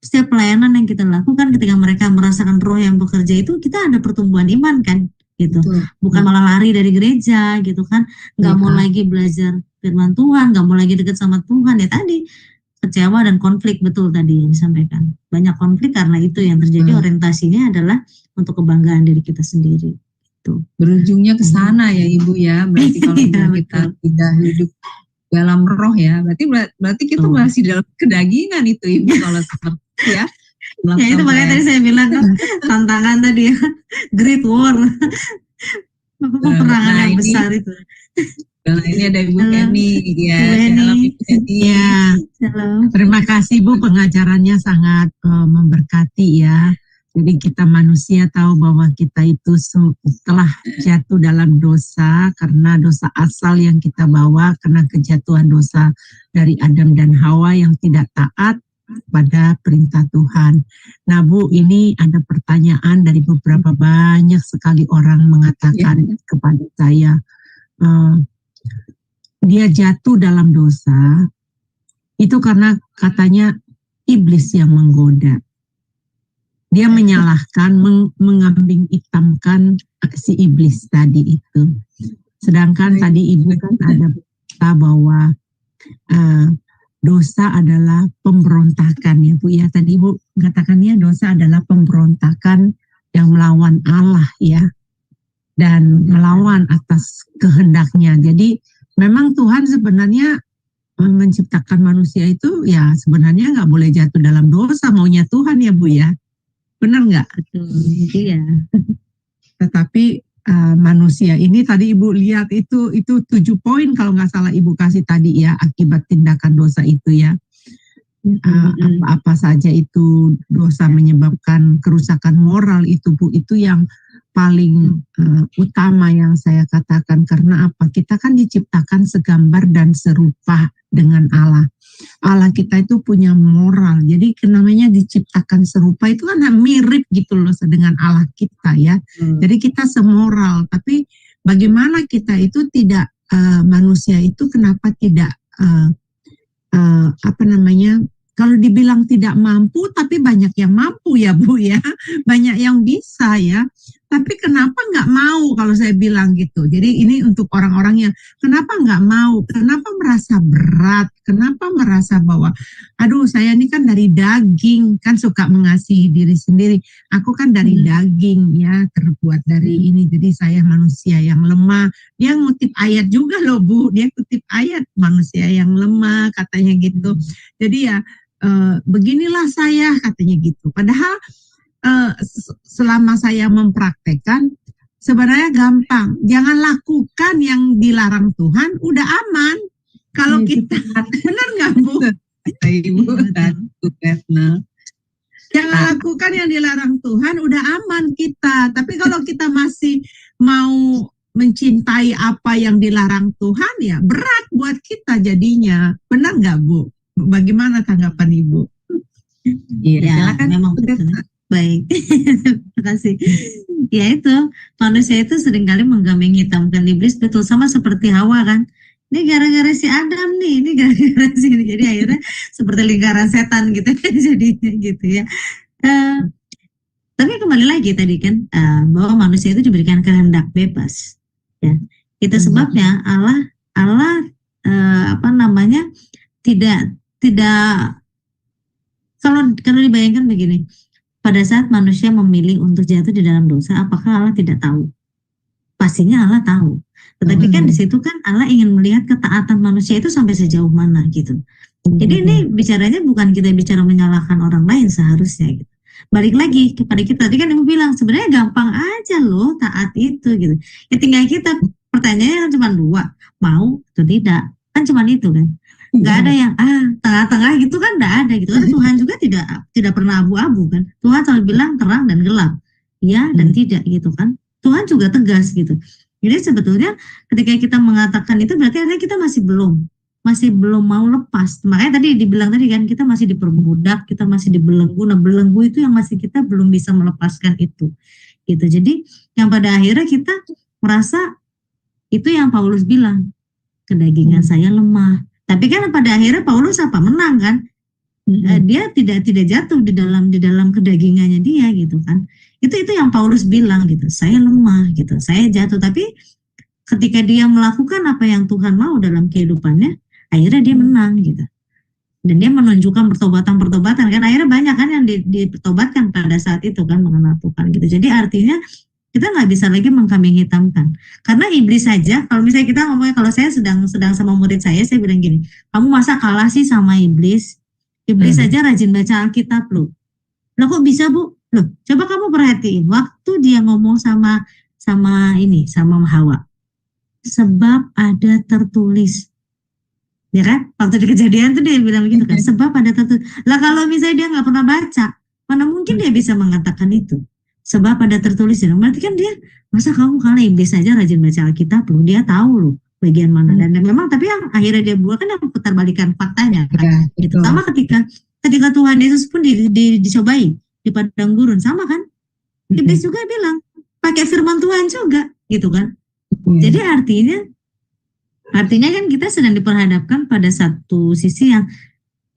setiap pelayanan yang kita lakukan ketika mereka merasakan roh yang bekerja itu kita ada pertumbuhan iman kan gitu, bukan malah lari dari gereja gitu kan, nggak mau lagi belajar firman Tuhan, nggak mau lagi dekat sama Tuhan ya tadi. Kecewa dan konflik, betul tadi yang disampaikan. Banyak konflik karena itu yang terjadi orientasinya adalah untuk kebanggaan diri kita sendiri. Itu. Berujungnya ke sana ya Ibu ya. Berarti kalau kita tidak hidup dalam roh ya, berarti kita masih dalam kedagingan itu Ibu kalau seperti ya. Ya itu makanya tadi saya bilang kan tantangan tadi ya, Great War. Peperangan yang besar itu. Nah, ini ada Ibu Kenny, ya. Terima kasih Bu, pengajarannya sangat memberkati ya. Jadi kita manusia tahu bahwa kita itu setelah jatuh dalam dosa karena dosa asal yang kita bawa, karena kejatuhan dosa dari Adam dan Hawa yang tidak taat pada perintah Tuhan. Nah Bu, ini ada pertanyaan dari beberapa banyak sekali orang mengatakan kepada saya, dia jatuh dalam dosa itu karena katanya iblis yang menggoda. Dia menyalahkan, mengambing hitamkan si iblis tadi itu. Sedangkan tadi Ibu kan ada berkata bahwa dosa adalah pemberontakan ya Bu ya. Tadi Ibu katakannya dosa adalah pemberontakan yang melawan Allah ya. Dan melawan atas kehendaknya. Jadi memang Tuhan sebenarnya menciptakan manusia itu ya sebenarnya nggak boleh jatuh dalam dosa, maunya Tuhan ya Bu ya. Benar nggak? Iya. Tetapi manusia ini tadi Ibu lihat itu 7 poin kalau nggak salah Ibu kasih tadi ya, akibat tindakan dosa itu ya. Apa saja itu dosa menyebabkan kerusakan moral itu Bu, itu yang paling utama yang saya katakan. Karena apa? Kita kan diciptakan segambar dan serupa dengan Allah. Allah kita itu punya moral. Jadi namanya diciptakan serupa itu kan mirip gitu loh dengan Allah kita ya. Jadi kita semoral. Tapi bagaimana kita itu tidak manusia itu kenapa tidak kalau dibilang tidak mampu, tapi banyak yang mampu ya Bu ya, banyak yang bisa ya. Tapi kenapa nggak mau kalau saya bilang gitu? Jadi ini untuk orang-orang yang kenapa nggak mau, kenapa merasa berat, kenapa merasa bahwa, aduh saya ini kan dari daging, kan suka mengasihi diri sendiri. Aku kan dari daging ya, terbuat dari ini, jadi saya manusia yang lemah. Dia ngutip ayat juga loh Bu, dia kutip ayat manusia yang lemah katanya gitu. Jadi ya beginilah saya katanya gitu. Padahal selama saya mempraktekkan sebenarnya gampang. Jangan lakukan yang dilarang Tuhan, udah aman. Kalau kita benar nggak Bu? Ibu Retno. Jangan lakukan yang dilarang Tuhan, udah aman kita. Tapi kalau kita masih mau mencintai apa yang dilarang Tuhan, ya berat buat kita jadinya. Benar nggak Bu? Bagaimana tanggapan Ibu? Iya, silakan. Memang betul. Baik, terima kasih. Ya itu, manusia itu seringkali menggaming hitamkan iblis, betul sama seperti Hawa kan. Ini gara-gara si Adam nih, ini gara-gara si ini. Jadi akhirnya seperti lingkaran setan gitu jadinya gitu ya. Tapi kembali lagi tadi kan bahwa manusia itu diberikan kehendak bebas. Ya, itu sebabnya Allah tidak kalau dibayangkan begini. Pada saat manusia memilih untuk jatuh di dalam dosa, apakah Allah tidak tahu? Pastinya Allah tahu. Tetapi kan di situ kan Allah ingin melihat ketaatan manusia itu sampai sejauh mana gitu. Jadi ini bicaranya bukan kita bicara menyalahkan orang lain seharusnya gitu. Balik lagi kepada kita. Tadi kan Ibu bilang sebenarnya gampang aja loh taat itu gitu. Ya tinggal kita, pertanyaannya kan cuma dua, mau atau tidak. Kan cuma itu kan. Nggak ada yang tengah-tengah gitu kan, nggak ada gitu kan. Tuhan juga tidak pernah abu-abu kan. Tuhan selalu bilang terang dan gelap, ya dan tidak gitu kan. Tuhan juga tegas gitu. Jadi sebetulnya ketika kita mengatakan itu berarti artinya kita masih belum mau lepas. Makanya tadi dibilang tadi kan kita masih diperbudak, kita masih dibelenggu. Nah belenggu itu yang masih kita belum bisa melepaskan itu gitu. Jadi yang pada akhirnya kita merasa itu yang Paulus bilang, kedagingan saya lemah. Tapi kan pada akhirnya Paulus menang kan? Dia tidak jatuh di dalam kedagingannya dia gitu kan. Itu yang Paulus bilang gitu. Saya lemah gitu. Saya jatuh, tapi ketika dia melakukan apa yang Tuhan mau dalam kehidupannya, akhirnya dia menang gitu. Dan dia menunjukkan pertobatan kan. Akhirnya banyak kan yang dipertobatkan pada saat itu kan mengenal Tuhan gitu. Jadi artinya kita nggak bisa lagi mengkambing hitamkan. Karena iblis saja, kalau misalnya kita ngomongnya, kalau saya sedang sama murid saya bilang gini, kamu masa kalah sih sama iblis? Iblis saja rajin baca Alkitab loh. Lah kok bisa Bu? Loh, coba kamu perhatiin, waktu dia ngomong sama Hawa, sebab ada tertulis. Ya kan? Waktu di Kejadian tuh dia bilang begitu kan, sebab ada tertulis. Lah kalau misalnya dia nggak pernah baca, mana mungkin dia bisa mengatakan itu? Sebab ada tertulis, berarti kan dia, masa kamu kalah, iblis saja rajin baca Alkitab loh, dia tahu loh bagian mana. Dan memang tapi yang akhirnya dia buat kan putar balikan faktanya kan. Itu sama ketika Tuhan Yesus pun dicobai di padang gurun, sama kan. Iblis juga bilang pakai firman Tuhan juga gitu kan. Jadi artinya kan kita sedang diperhadapkan pada satu sisi yang,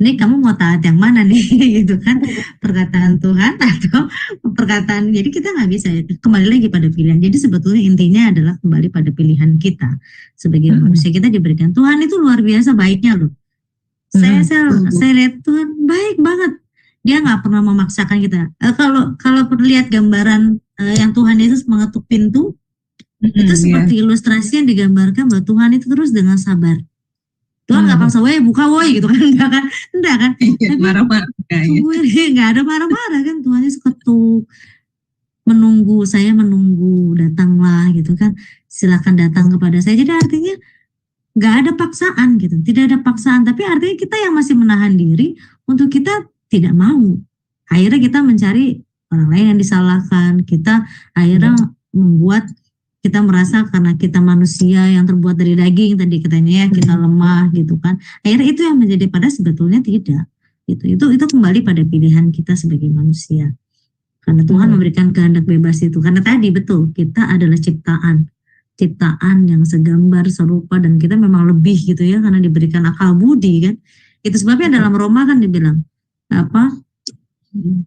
ini kamu mau taat yang mana nih gitu kan, perkataan Tuhan atau perkataan. Jadi kita nggak bisa, kembali lagi pada pilihan. Jadi sebetulnya intinya adalah kembali pada pilihan kita sebagai manusia. Kita diberikan, Tuhan itu luar biasa baiknya loh. Saya lihat Tuhan baik banget. Dia nggak pernah memaksakan kita. Kalau lihat gambaran yang Tuhan Yesus mengetuk pintu, itu seperti ilustrasi yang digambarkan bahwa Tuhan itu terus dengan sabar. Tuhan nggak paksa, buka gitu kan, enggak kan? Tapi marah-marah, nggak ada marah-marah kan. Tuhan Yesus ketuk, menunggu, saya menunggu, datanglah gitu kan, silakan datang kepada saya. Jadi artinya nggak ada paksaan gitu, tidak ada paksaan. Tapi artinya kita yang masih menahan diri untuk kita tidak mau. Akhirnya kita mencari orang lain yang disalahkan. Kita akhirnya membuat kita merasa karena kita manusia yang terbuat dari daging tadi katanya ya, kita lemah gitu kan. Akhirnya itu yang menjadi, pada sebetulnya tidak. Itu kembali pada pilihan kita sebagai manusia. Karena Tuhan memberikan kehendak bebas itu. Karena tadi betul, kita adalah ciptaan yang segambar serupa, dan kita memang lebih gitu ya, karena diberikan akal budi kan. Itu sebabnya dalam Roma kan dibilang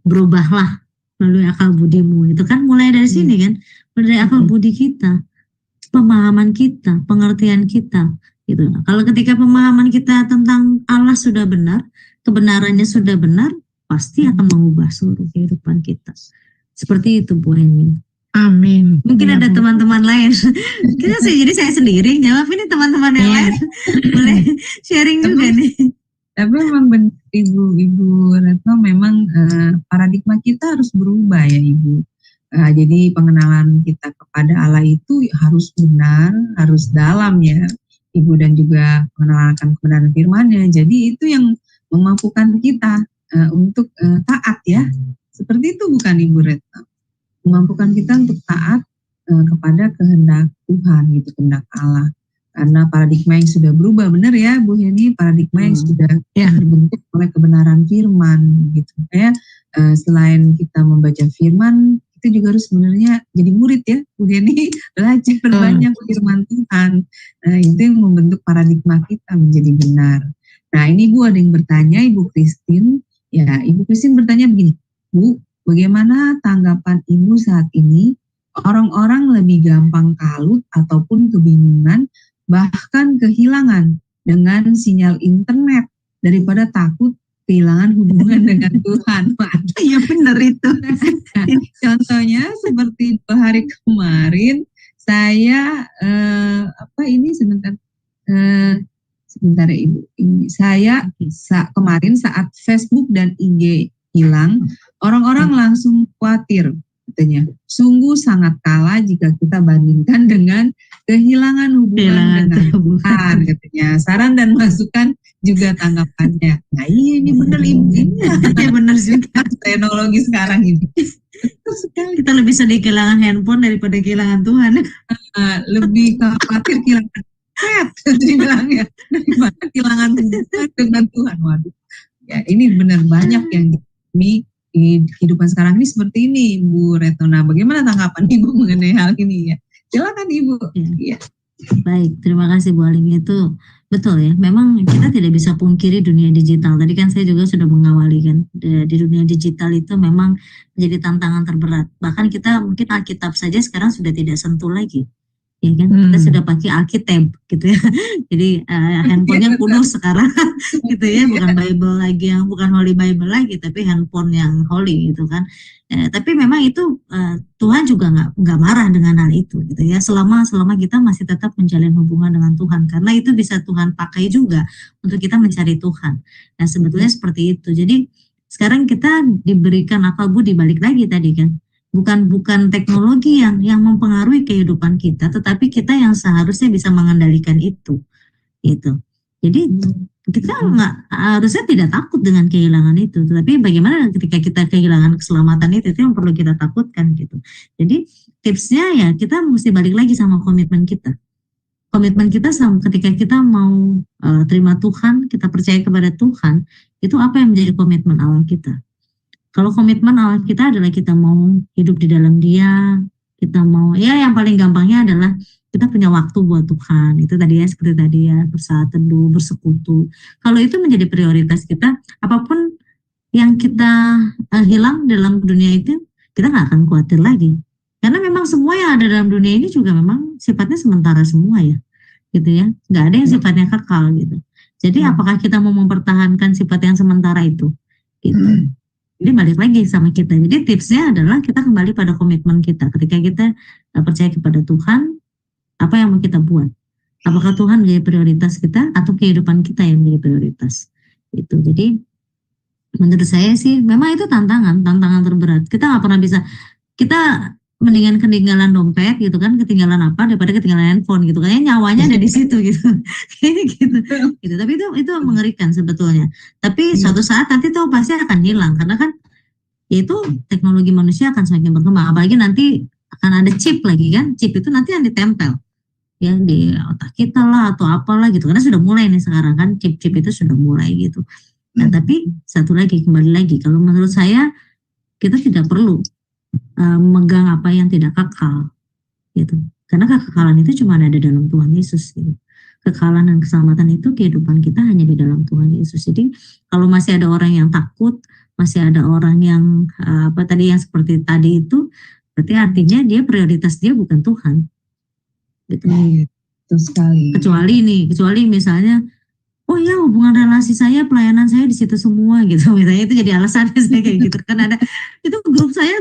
berubahlah melalui akal budimu. Itu kan mulai dari sini kan, mulai dari akal budi kita, pemahaman kita, pengertian kita. Gitu. Nah, kalau ketika pemahaman kita tentang Allah sudah benar, kebenarannya sudah benar, pasti akan mengubah seluruh kehidupan kita. Seperti itu Bu Heni. Amin. Mungkin Ya, ada Bu. teman-teman lain. Jadi saya sendiri jawab, ini teman-teman yang Iya. lain boleh sharing juga nih. Tapi memang benar Ibu Retno, memang paradigma kita harus berubah ya Ibu. Jadi pengenalan kita kepada Allah itu harus benar, harus dalam ya Ibu, dan juga mengenalkan kebenaran firman-Nya. Jadi itu yang memampukan kita untuk taat ya. Seperti itu bukan Ibu Retno? Memampukan kita untuk taat kepada kehendak Tuhan gitu, kehendak Allah. Karena paradigma yang sudah berubah, benar ya Bu Heni, paradigma yang sudah terbentuk oleh kebenaran firman gitu. Kayak selain kita membaca firman, kita juga harus sebenarnya jadi murid ya Bu Heni, belajar banyak firman Tuhan. Itu yang membentuk paradigma kita menjadi benar. Nah ini Bu, ada yang bertanya, Ibu Christine. Ya, Ibu Christine bertanya begini, Bu, bagaimana tanggapan Ibu saat ini orang-orang lebih gampang kalut ataupun kebingungan, bahkan kehilangan dengan sinyal internet daripada takut kehilangan hubungan dengan Tuhan? Iya benar itu. Contohnya seperti 2 hari kemarin saya sebentar ya Ibu. Saya kemarin saat Facebook dan IG hilang, orang-orang langsung khawatir, katanya. Sungguh sangat kalah jika kita bandingkan dengan kehilangan hubungan dengan Tuhan, katanya. Saran dan masukan juga tanggapannya. Nah iya, ini benar Ibu. Ini benar juga teknologi sekarang ini. Betul sekali. Kita lebih sedih kehilangan handphone daripada kehilangan Tuhan. Lebih khawatir kehilangan dibilangnya daripada kehilangan hubungan dengan Tuhan. Waduh. Ya ini benar banyak yang di kehidupan sekarang ini seperti ini Bu Retno. Nah, bagaimana tanggapan Ibu mengenai hal ini ya? Silakan Ibu. Ya. Baik, terima kasih Bu Aling. Itu betul ya. Memang kita tidak bisa pungkiri dunia digital. Tadi kan saya juga sudah mengawali kan, di dunia digital itu memang menjadi tantangan terberat. Bahkan kita mungkin Alkitab saja sekarang sudah tidak sentuh lagi. Ya kan, kita sudah pakai Alkitab gitu ya. Jadi handphonenya kuno sekarang gitu ya, bukan Bible lagi, yang bukan Holy Bible lagi, tapi handphone yang holy gitu kan. Tapi memang itu Tuhan juga nggak marah dengan hal itu gitu ya, selama kita masih tetap menjalin hubungan dengan Tuhan, karena itu bisa Tuhan pakai juga untuk kita mencari Tuhan. Nah sebetulnya seperti itu. Jadi sekarang kita diberikan akal budi, balik lagi tadi kan. Bukan teknologi yang mempengaruhi kehidupan kita, tetapi kita yang seharusnya bisa mengendalikan itu, gitu. Jadi kita harusnya tidak takut dengan kehilangan itu, tetapi bagaimana ketika kita kehilangan keselamatan itu yang perlu kita takutkan, gitu. Jadi tipsnya ya kita mesti balik lagi sama komitmen kita. Komitmen kita sama ketika kita mau terima Tuhan, kita percaya kepada Tuhan, itu apa yang menjadi komitmen awal kita. Kalau komitmen awal kita adalah kita mau hidup di dalam Dia, kita mau, ya yang paling gampangnya adalah kita punya waktu buat Tuhan. Itu tadi ya, seperti tadi ya, bersaat teduh, bersekutu. Kalau itu menjadi prioritas kita, apapun yang kita hilang dalam dunia itu, kita nggak akan khawatir lagi. Karena memang semua yang ada dalam dunia ini juga memang sifatnya sementara semua ya, gitu ya. Nggak ada yang sifatnya kekal gitu. Jadi apakah kita mau mempertahankan sifat yang sementara itu? Gitu. Jadi balik lagi sama kita. Jadi tipsnya adalah kita kembali pada komitmen kita. Ketika kita percaya kepada Tuhan, apa yang mau kita buat? Apakah Tuhan menjadi prioritas kita atau kehidupan kita yang menjadi prioritas? Itu. Jadi menurut saya sih memang itu tantangan terberat. Kita nggak pernah bisa. Kita mendingan ketinggalan dompet gitu kan, ketinggalan apa daripada ketinggalan handphone gitu. Kayaknya nyawanya ada di situ gitu. gitu. Tapi itu mengerikan sebetulnya. Tapi suatu saat nanti tuh pasti akan hilang, karena kan yaitu teknologi manusia akan semakin berkembang. Apalagi nanti akan ada chip lagi kan. Chip itu nanti yang ditempel ya di otak kita lah atau apalah gitu. Karena sudah mulai nih sekarang kan, chip-chip itu sudah mulai gitu. Nah tapi satu lagi, kembali lagi, kalau menurut saya kita tidak perlu megang apa yang tidak kekal gitu, karena kekekalan itu cuma ada dalam Tuhan Yesus gitu. Kekekalan dan keselamatan itu kehidupan kita hanya di dalam Tuhan Yesus. Jadi kalau masih ada orang yang takut masih ada orang yang apa tadi yang seperti tadi itu, berarti artinya dia prioritas dia bukan Tuhan. Gitu. Iya, betul sekali. Kecuali misalnya, oh ya hubungan relasi saya, pelayanan saya di situ semua gitu. Misalnya itu jadi alasan saya kayak gitu. Kan ada itu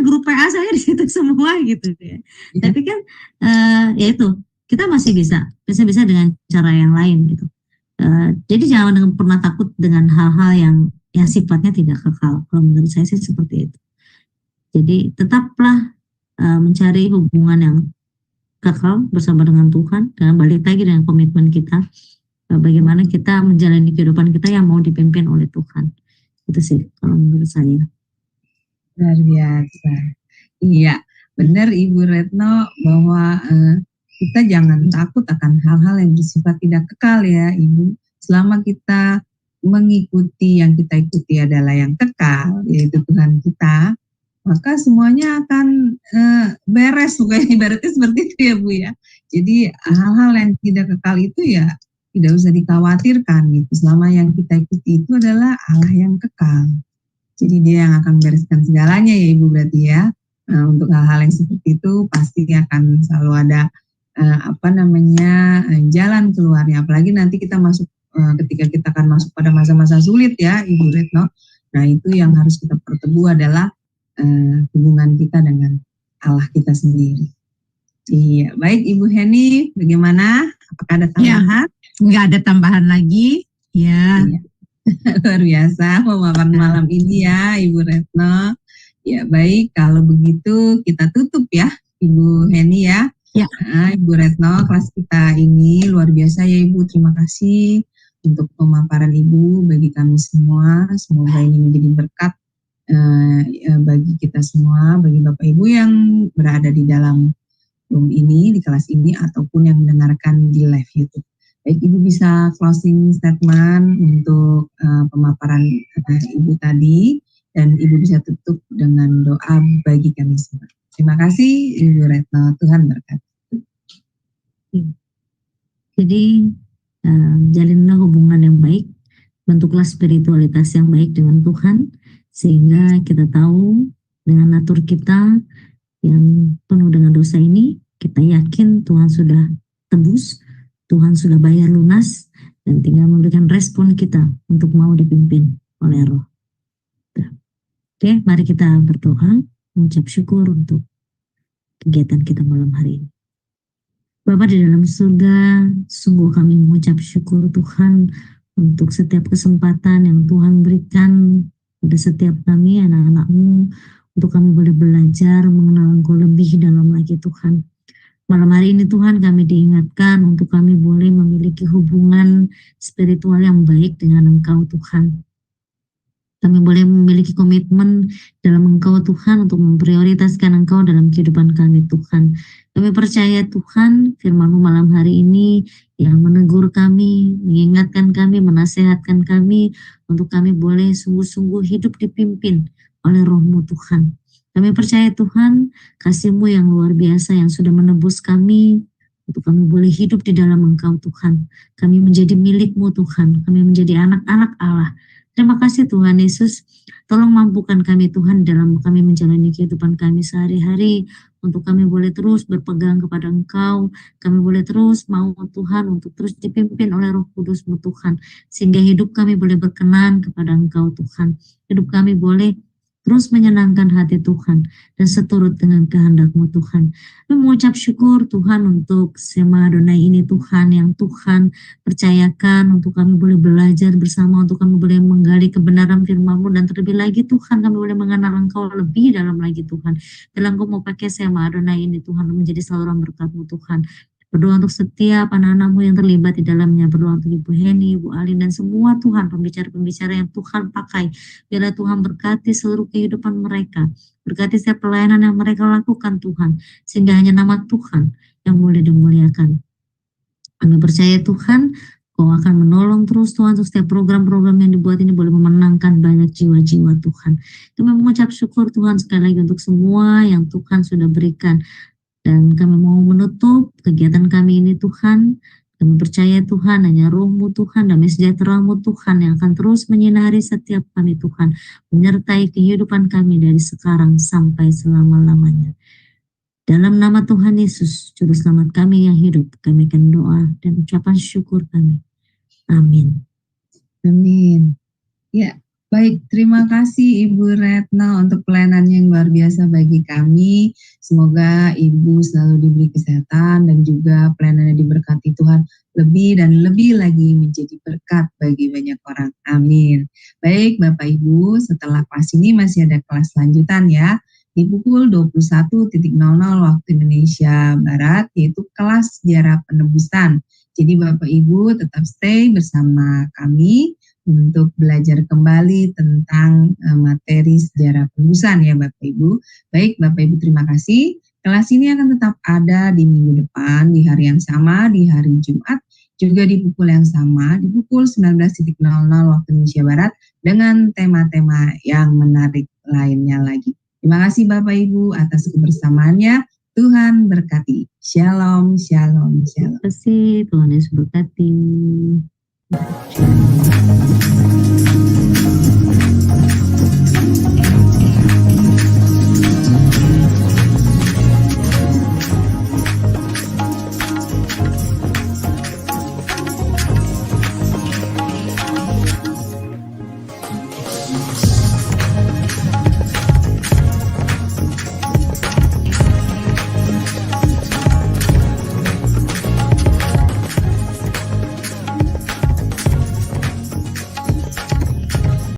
grup PA saya di situ semua gitu ya. Iya. Tapi kan ya itu kita masih bisa dengan cara yang lain gitu. Jadi jangan pernah takut dengan hal-hal yang sifatnya tidak kekal. Kalau menurut saya sih seperti itu. Jadi tetaplah mencari hubungan yang kekal bersama dengan Tuhan, dan balik lagi dengan komitmen kita, bagaimana kita menjalani kehidupan kita yang mau dipimpin oleh Tuhan. Itu sih kalau menurut saya. Luar biasa. Iya, benar Ibu Retno bahwa kita jangan takut akan hal-hal yang bersifat tidak kekal ya Ibu. Selama kita mengikuti yang kita ikuti adalah yang kekal, yaitu Tuhan kita, maka semuanya akan beres, bukan ibaratnya seperti itu ya Bu ya. Jadi hal-hal yang tidak kekal itu ya tidak usah dikhawatirkan gitu. Selama yang kita ikuti itu adalah Allah yang kekal. Jadi dia yang akan membereskan segalanya ya Ibu berarti ya. Untuk hal-hal yang seperti itu pasti akan selalu ada jalan keluarnya. Apalagi nanti kita masuk ketika kita akan masuk pada masa-masa sulit ya Ibu Retno. Nah itu yang harus kita pertemuan adalah hubungan kita dengan Allah kita sendiri. Iya, baik Ibu Heni, bagaimana? Apakah ada tambahan? Ya, nggak ada tambahan lagi. Ya. Iya. Luar biasa pemaparan malam ini ya Ibu Retno. Ya baik, kalau begitu kita tutup ya Ibu Heni ya. Ya. Ibu Retno, kelas kita ini luar biasa ya Ibu. Terima kasih untuk pemaparan Ibu bagi kami semua. Semoga ini menjadi berkat bagi kita semua, bagi Bapak Ibu yang berada di dalam room ini, di kelas ini, ataupun yang mendengarkan di live YouTube. Baik, Ibu bisa closing statement untuk pemaparan Ibu tadi, dan Ibu bisa tutup dengan doa bagi kami semua. Terima kasih Ibu Retno, Tuhan berkati. Jadi jalinlah hubungan yang baik, bentuklah spiritualitas yang baik dengan Tuhan, sehingga kita tahu dengan natur kita yang penuh dengan dosa ini, kita yakin Tuhan sudah tebus, Tuhan sudah bayar lunas, dan tinggal memberikan respon kita untuk mau dipimpin oleh Roh. Oke, mari kita berdoa, mengucap syukur untuk kegiatan kita malam hari ini. Bapa di dalam surga, sungguh kami mengucap syukur Tuhan untuk setiap kesempatan yang Tuhan berikan pada setiap kami, anak-anak-Mu, untuk kami boleh belajar mengenal Engkau lebih dalam lagi Tuhan. Malam hari ini Tuhan kami diingatkan untuk kami boleh memiliki hubungan spiritual yang baik dengan Engkau Tuhan. Kami boleh memiliki komitmen dalam Engkau Tuhan untuk memprioritaskan Engkau dalam kehidupan kami Tuhan. Kami percaya Tuhan firman-Mu malam hari ini yang menegur kami, mengingatkan kami, menasehatkan kami untuk kami boleh sungguh-sungguh hidup dipimpin oleh Roh-Mu Tuhan. Kami percaya Tuhan kasih-Mu yang luar biasa yang sudah menebus kami untuk kami boleh hidup di dalam Engkau Tuhan. Kami menjadi milik-Mu Tuhan, kami menjadi anak-anak Allah. Terima kasih Tuhan Yesus, tolong mampukan kami Tuhan dalam kami menjalani kehidupan kami sehari-hari, untuk kami boleh terus berpegang kepada Engkau, kami boleh terus mau Tuhan untuk terus dipimpin oleh Roh Kudus-Mu Tuhan, sehingga hidup kami boleh berkenan kepada Engkau Tuhan, hidup kami boleh terus menyenangkan hati Tuhan dan seturut dengan kehendak-Mu Tuhan. Kami mengucap syukur Tuhan untuk Sema Adonai ini Tuhan yang Tuhan percayakan untuk kami boleh belajar bersama, untuk kami boleh menggali kebenaran firman-Mu, dan terlebih lagi Tuhan kami boleh mengenal Engkau lebih dalam lagi Tuhan. Dalam Engkau mau pakai Sema Adonai ini Tuhan menjadi saluran berkat-Mu Tuhan. Berdoa untuk setiap anak-anak-Mu yang terlibat di dalamnya. Berdoa untuk Ibu Heni, Ibu Alin, dan semua Tuhan, pembicara-pembicara yang Tuhan pakai. Biarlah Tuhan berkati seluruh kehidupan mereka. Berkati setiap pelayanan yang mereka lakukan Tuhan. Sehingga hanya nama Tuhan yang boleh dimuliakan. Kami percaya Tuhan, Kau akan menolong terus Tuhan untuk setiap program-program yang dibuat ini boleh memenangkan banyak jiwa-jiwa Tuhan. Kami mengucap syukur Tuhan sekali lagi untuk semua yang Tuhan sudah berikan. Dan kami mau menutup kegiatan kami ini Tuhan, Kami percaya Tuhan, hanya Roh-Mu Tuhan, damai sejahtera-Mu Tuhan yang akan terus menyinari setiap kami Tuhan, menyertai kehidupan kami dari sekarang sampai selama-lamanya. Dalam nama Tuhan Yesus, Juru Selamat kami yang hidup, kami akan doa dan ucapan syukur kami. Amin. Amin. Ya, baik. Terima kasih Ibu Retno untuk pelayanan yang luar biasa bagi kami. Semoga Ibu selalu diberi kesehatan dan juga pelayanannya diberkati Tuhan lebih dan lebih lagi menjadi berkat bagi banyak orang. Amin. Baik Bapak Ibu, setelah kelas ini masih ada kelas lanjutan ya. Di pukul 21.00 waktu Indonesia Barat, yaitu kelas sejarah penebusan. Jadi Bapak Ibu tetap stay bersama kami untuk belajar kembali tentang materi sejarah penebusan ya Bapak Ibu. Baik Bapak Ibu, terima kasih. Kelas ini akan tetap ada di minggu depan, di hari yang sama, di hari Jumat, juga di pukul yang sama, di pukul 19.00 waktu Indonesia Barat, dengan tema-tema yang menarik lainnya lagi. Terima kasih Bapak Ibu atas kebersamaannya. Tuhan berkati. Shalom, shalom, shalom. Terima kasih, Tuhan Yesus berkati.